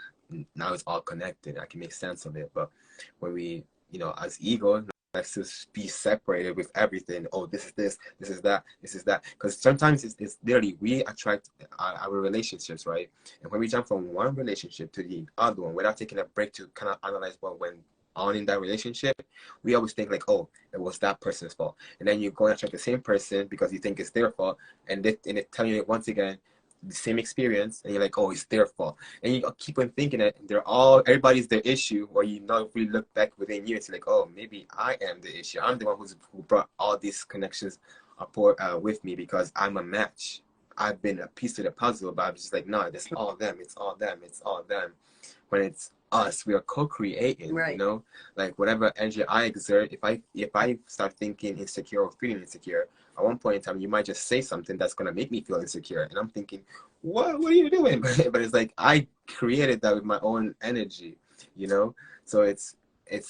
now it's all connected. I can make sense of it. But when we, you know, as ego, let's just be separated with everything. Oh, this is this, this is that, this is that. Because sometimes it's literally we attract our relationships, right? And when we jump from one relationship to the other one without taking a break to kind of analyze what went on in that relationship, we always think like, oh, it was that person's fault. And then you go and attract the same person because you think it's their fault, and it telling you once again the same experience, and you're like, oh, it's their fault. And you keep on thinking that everybody's their issue, or you not really look back within you and say like, oh, maybe I am the issue. I'm the one who brought all these connections with me because I'm a match. I've been a piece of the puzzle, but I'm just like, no, it's all them, it's all them, it's all them. When it's us, we are co-creating, Right. you know, like whatever energy I exert, if I start thinking insecure or feeling insecure, at one point in time you might just say something that's going to make me feel insecure, and I'm thinking, what are you doing? But it's like I created that with my own energy, you know. So it's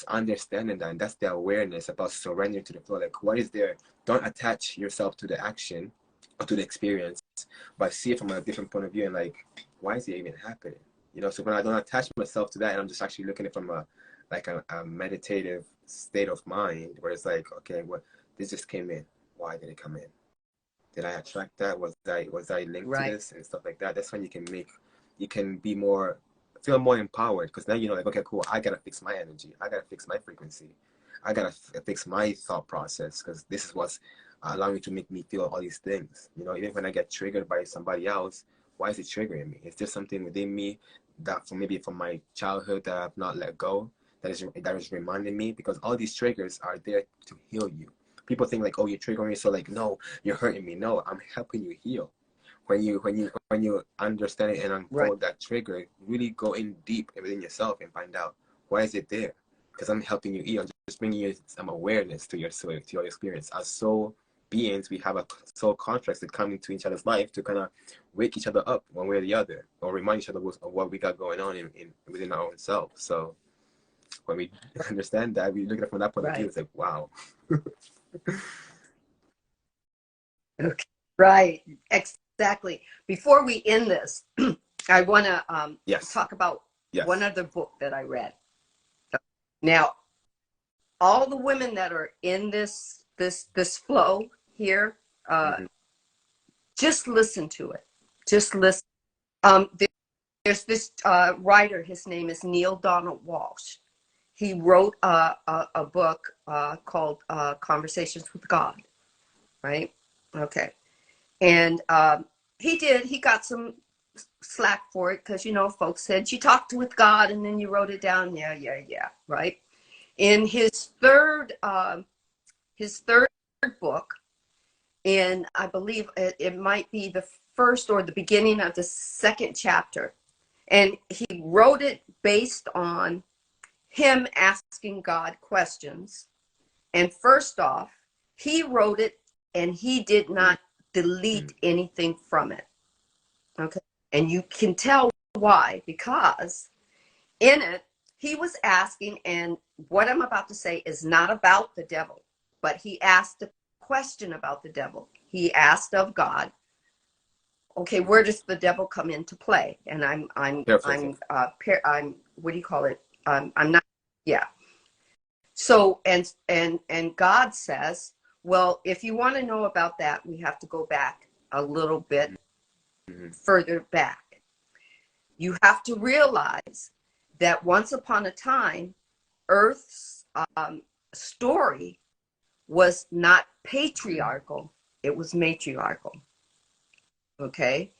understanding that, and that's the awareness about surrendering to the flow. Like, what is there? Don't attach yourself to the action or to the experience, but see it from a different point of view, and like, why is it even happening? You know, so when I don't attach myself to that, and I'm just actually looking at it from a meditative state of mind, where it's like, okay, what, this just came in. Why did it come in? Did I attract that? Was I linked to this and stuff like that? That's when you can be more, feel more empowered, because now you know, like, okay, cool, I gotta fix my energy, I gotta fix my frequency, I gotta fix my thought process, because this is what's allowing to make me feel all these things. You know, even when I get triggered by somebody else, why is it triggering me? Is there something within me that from my childhood that I've not let go, that is reminding me? Because all these triggers are there to heal you. People think like, oh, you're triggering me, so like, no, you're hurting me. No, I'm helping you heal. When you understand it and unfold that trigger, really go in deep within yourself and find out, why is it there? Because I'm helping you heal. I'm just bringing you some awareness to your soul, to your experience. As soul beings, we have a soul contracts that come into each other's life to kind of wake each other up one way or the other, or remind each other of what we got going on within our own self. So when we understand that, we look at it from that point of view. It's like, wow. Okay. Right. Exactly. Before we end this, I want to talk about one other book that I read. Now, all the women that are in this flow here, just listen to it. Just listen. There's this writer. His name is Neil Donald Walsh. He wrote a book called Conversations with God. Right? Okay. And he got some slack for it, because, you know, folks said, you talked with God and then you wrote it down. Yeah. Right. In his third book, and I believe it might be the first or the beginning of the second chapter, and he wrote it based on him asking God questions. And first off, he wrote it and he did not delete anything from it. Okay. And you can tell why, because in it, he was asking, and what I'm about to say is not about the devil, but he asked a question about the devil. He asked of God, okay, where does the devil come into play? And I'm what do you call it? I'm not, yeah. So, and God says, well, if you want to know about that, we have to go back a little bit further back. You have to realize that once upon a time, Earth's story was not patriarchal, it was matriarchal. Okay?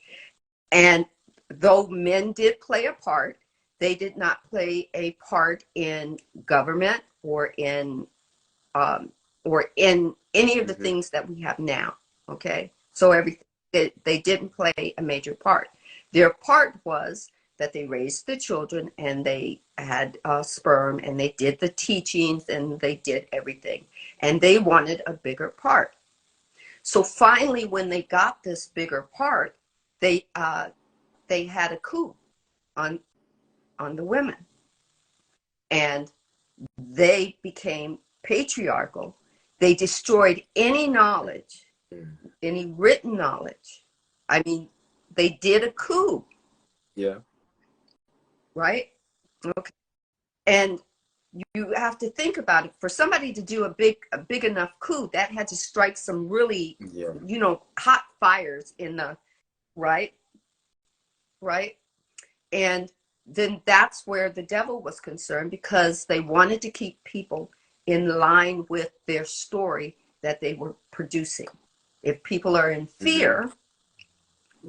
And though men did play a part, they did not play a part in government or in any of the things that we have now. Okay? So everything, they didn't play a major part. Their part was that they raised the children, and they had sperm, and they did the teachings, and they did everything. And they wanted a bigger part. So finally, when they got this bigger part, they had a coup on the women, and they became patriarchal. They destroyed any knowledge, any written knowledge. I mean, they did a coup. Yeah. Right? Okay. And you have to think about it. For somebody to do a big enough coup, that had to strike some really, Yeah. hot fires in the right, right. And then that's where the devil was concerned, because they wanted to keep people in line with their story that they were producing. If people are in fear,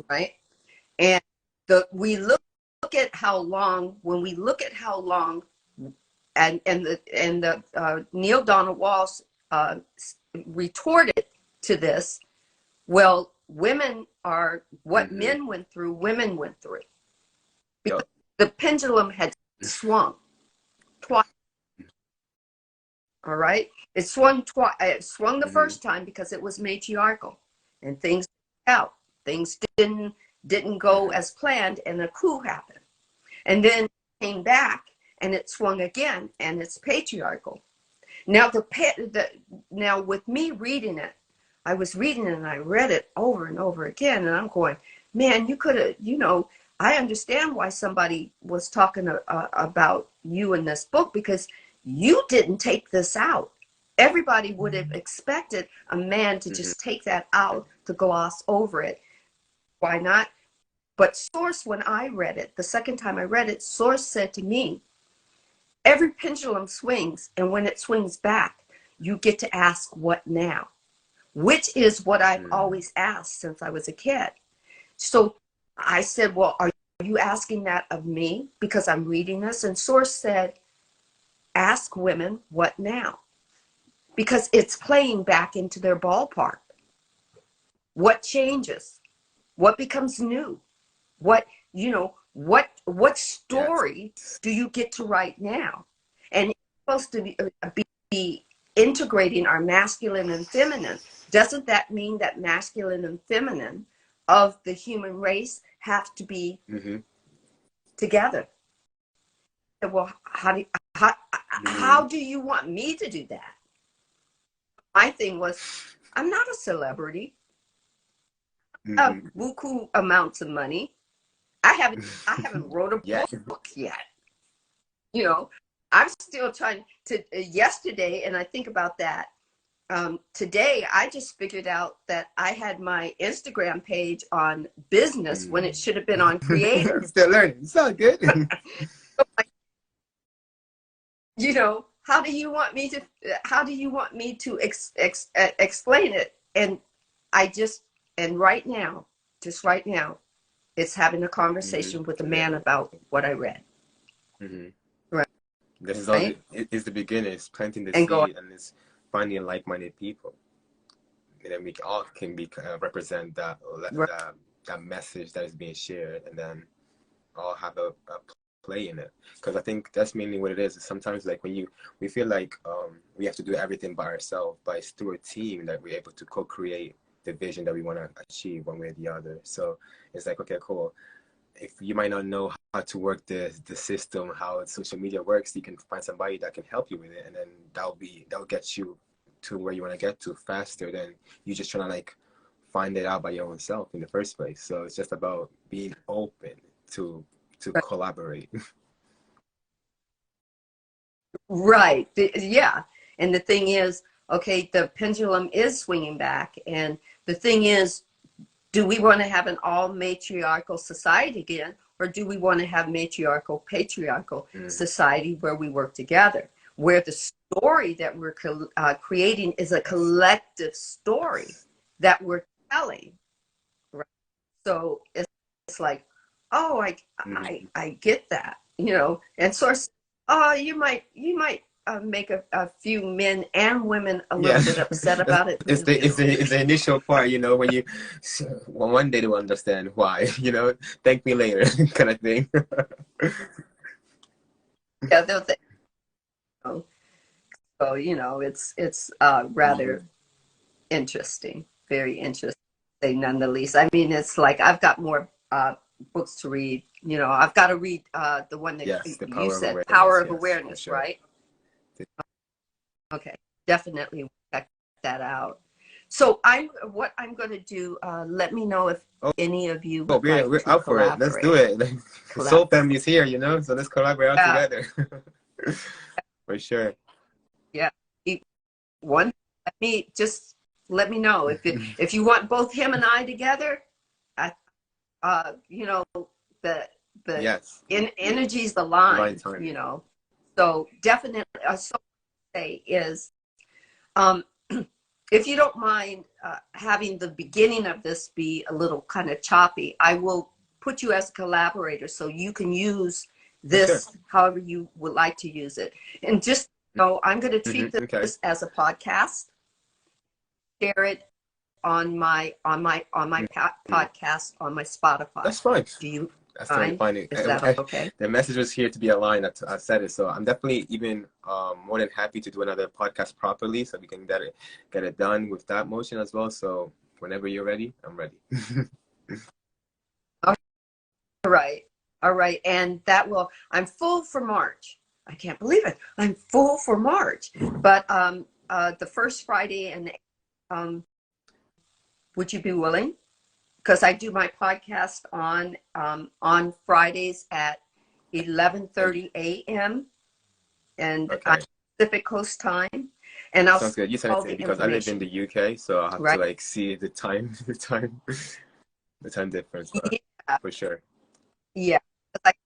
right? And we look at how long, when we look at how long, and the Neil Donald Walsh retorted to this. Well, women are what men went through, women went through, because Yep. the pendulum had swung twice. All right, it swung twice. It swung the first time because it was matriarchal, and things out. Things didn't go as planned, and a coup happened. And then it came back, and it swung again, and it's patriarchal. Now now with me reading it, I was reading it and I read it over and over again, and I'm going, man, you could have, I understand why somebody was talking about you in this book, because you didn't take this out. Everybody would have expected a man to just take that out, to gloss over it. Why not? But Source, when I read it, the second time I read it, Source said to me, every pendulum swings, and when it swings back, you get to ask what now, which is what I've always asked since I was a kid. So I said, well, are you asking that of me because I'm reading this? And Source said, ask women what now, because it's playing back into their ballpark. What changes? What becomes new? What story do you get to write now? And it's supposed to be integrating our masculine and feminine. Doesn't that mean that masculine and feminine of the human race have to be together? Well, how do you want me to do that? My thing was, I'm not a celebrity. Buku amounts of money. I haven't wrote a book yet. I'm still trying to, yesterday, and I think about that. Today, I just figured out that I had my Instagram page on business when it should have been on creator. Still learning. It's all good. How do you want me to explain it? And right now, it's having a conversation with a man about what I read. Right. This is all. It's the beginning. It's planting the seed, and it's finding like-minded people. And then we all can represent that message that is being shared, and then all have a play in it. Because I think that's mainly what it is. Sometimes, like, when we feel like we have to do everything by ourselves, but it's through a team that we're able to co-create the vision that we want to achieve one way or the other. So it's like, okay, cool. If you might not know how to work the system, how social media works, you can find somebody that can help you with it, and then that'll get you to where you want to get to faster than you just trying to like find it out by your own self in the first place. So it's just about being open to collaborate. Right. Yeah. And the thing is, okay, the pendulum is swinging back, and the thing is, do we want to have an all matriarchal society again, or do we want to have matriarchal, patriarchal society where we work together, where the story that we're creating is a collective story that we're telling? Right? So it's like, oh, I get that, and Source, oh, you might make a few men and women a little bit upset about it. It's the initial part, when one day they'll understand why, thank me later kind of thing. Yeah, they'll think. So it's rather interesting, very interesting, none the least. I mean, it's like I've got more books to read. I've got to read the one that you said, Power of Awareness, sure. Right? Okay, definitely check that out. So what I'm going to do, let me know if any of you Oh, would like we're to up for it. Let's do collaborate. it. Like, the soul family is here, you know, so let's collaborate all Yeah, together. For sure. yeah. One, let me know if you want both him and I together. You know, the Yes. energies Divine align. time. You know, so definitely. So say is, um, if you don't mind having the beginning of this be a little kind of choppy, I will put you as a collaborator so you can use For sure. this however you would like to use it. And just know, I'm going to treat Okay. this as a podcast, share it on my podcast on my Spotify. That's fine. Do you That's totally mind? fine. Is that okay? The message was here to be aligned. I said it, so I'm definitely even more than happy to do another podcast properly, so we can get it done with that motion as well. So whenever you're ready, I'm ready. All right. All right. And I'm full for March. I can't believe it. I'm full for March. But the first Friday and would you be willing? Because I do my podcast on Fridays at 11:30 a.m. and Okay. Pacific Coast time. And I'll Sounds good. You send it all to me the because I live in information. the UK, so I'll have Right? to like see the time, the time difference, but Yeah. for sure. Yeah. It's like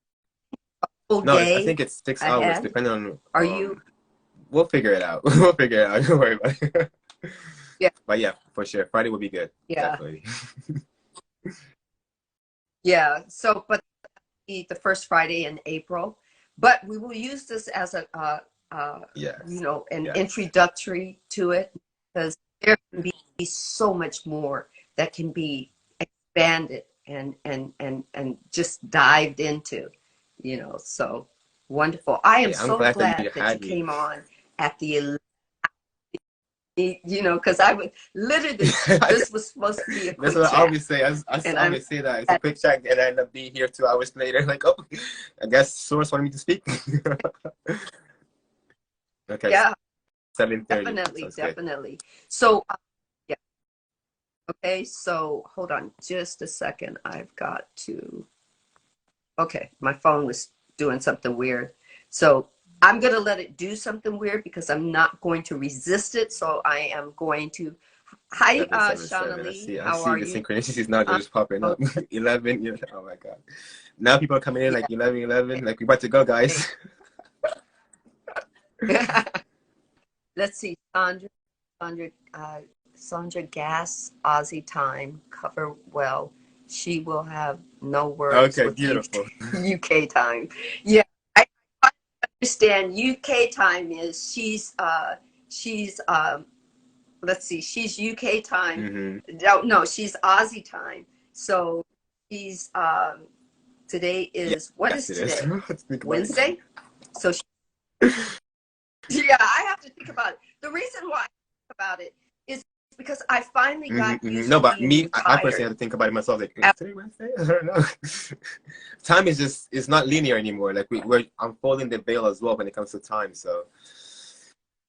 a full No, I day think it's 6 hours, ahead. depending on. Are you? We'll figure it out. We'll figure it out. Don't worry about it. Yeah. But yeah, for sure, Friday will be good. Yeah. Definitely. Yeah. So, but the first Friday in April. But we will use this as a Yes. you know, an Yes. introductory to it, because there can be so much more that can be expanded and just dived into, you know. So wonderful. I am Yeah, I'm so glad that you glad that you had me. came on at the, you know, because I would literally, this was supposed to be a That's quick what I chat. always say. I And I'm always say that it's a quick chat, and I end up being here 2 hours later. Like, oh, I guess Source wanted me to speak. Okay, yeah, 7:30. definitely, Sounds good. definitely. So yeah, okay, so hold on just a second. I've got to, okay, my phone was doing something weird. So I'm going to let it do something weird because I'm not going to resist it. So I am going to, hi, Shauna 777. Lee, I how see are the you? synchronicities now just popping up. 11. Yeah. Oh my God. Now people are coming in Yeah. like 11. Like we about to go, guys. Let's see, Sandra, Sandra Gas, Aussie time, cover well. She will have no words Okay, with beautiful. UK time. Yeah, I understand. UK time is she's let's see, she's UK time. No, she's Aussie time. So she's today is, what Yes, is it is. today? Let's think about it. Wednesday. So yeah, I have to think about it. The reason why I think about it is because I finally got used No, to but being me, I personally retired. had to think about it myself. Like, is today Wednesday? I don't know. Time is just, it's not linear anymore. Like we're unfolding the veil as well when it comes to time. So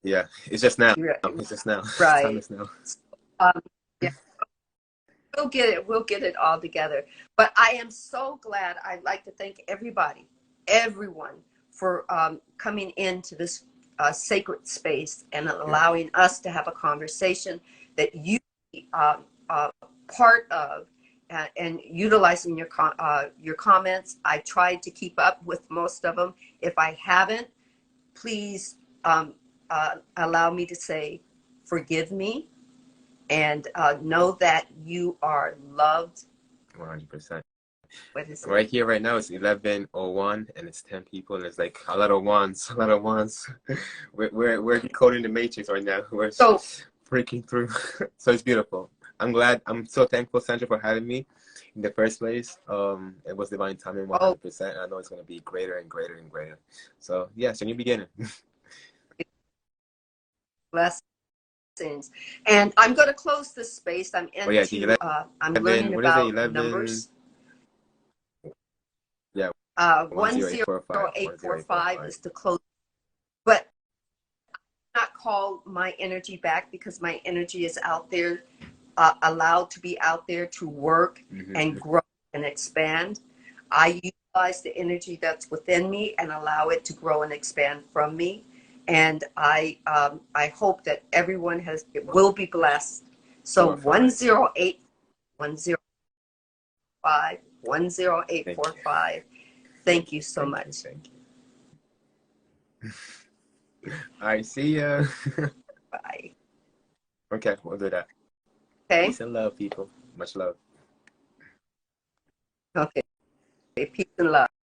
yeah, it's just now. It's just now. Time Right. is now. Yeah, we'll get it all together. But I am so glad. I'd like to thank everyone for coming into this sacred space and allowing us to have a conversation that you part of, and utilizing your comments. I tried to keep up with most of them. If I haven't, please allow me to say forgive me, and know that you are loved. 100%. What is it? Right here, right now, it's 11:01, and it's 10 people, and it's like a lot of ones, a lot of ones. We're decoding the matrix right now. We're So breaking through. So it's beautiful. I'm glad. I'm so thankful, Sandra, for having me in the first place. It was divine timing, 100%. I know it's gonna be greater and greater and greater. So yes, a new beginning. blessings. And I'm going to close this space. I'm Oh yeah, into I'm learning what is it? about 11. numbers. Yeah, 10845 is to close, but I'm not call my energy back because my energy is out there, allowed to be out there to work and grow and expand. I utilize the energy that's within me and allow it to grow and expand from me. And I hope that everyone will be blessed. So 108 105 10845. Thank you so much. Thank you. I see ya. Bye. Okay, we'll do that. Okay. Peace and love, people. Much love. Okay. Peace and love.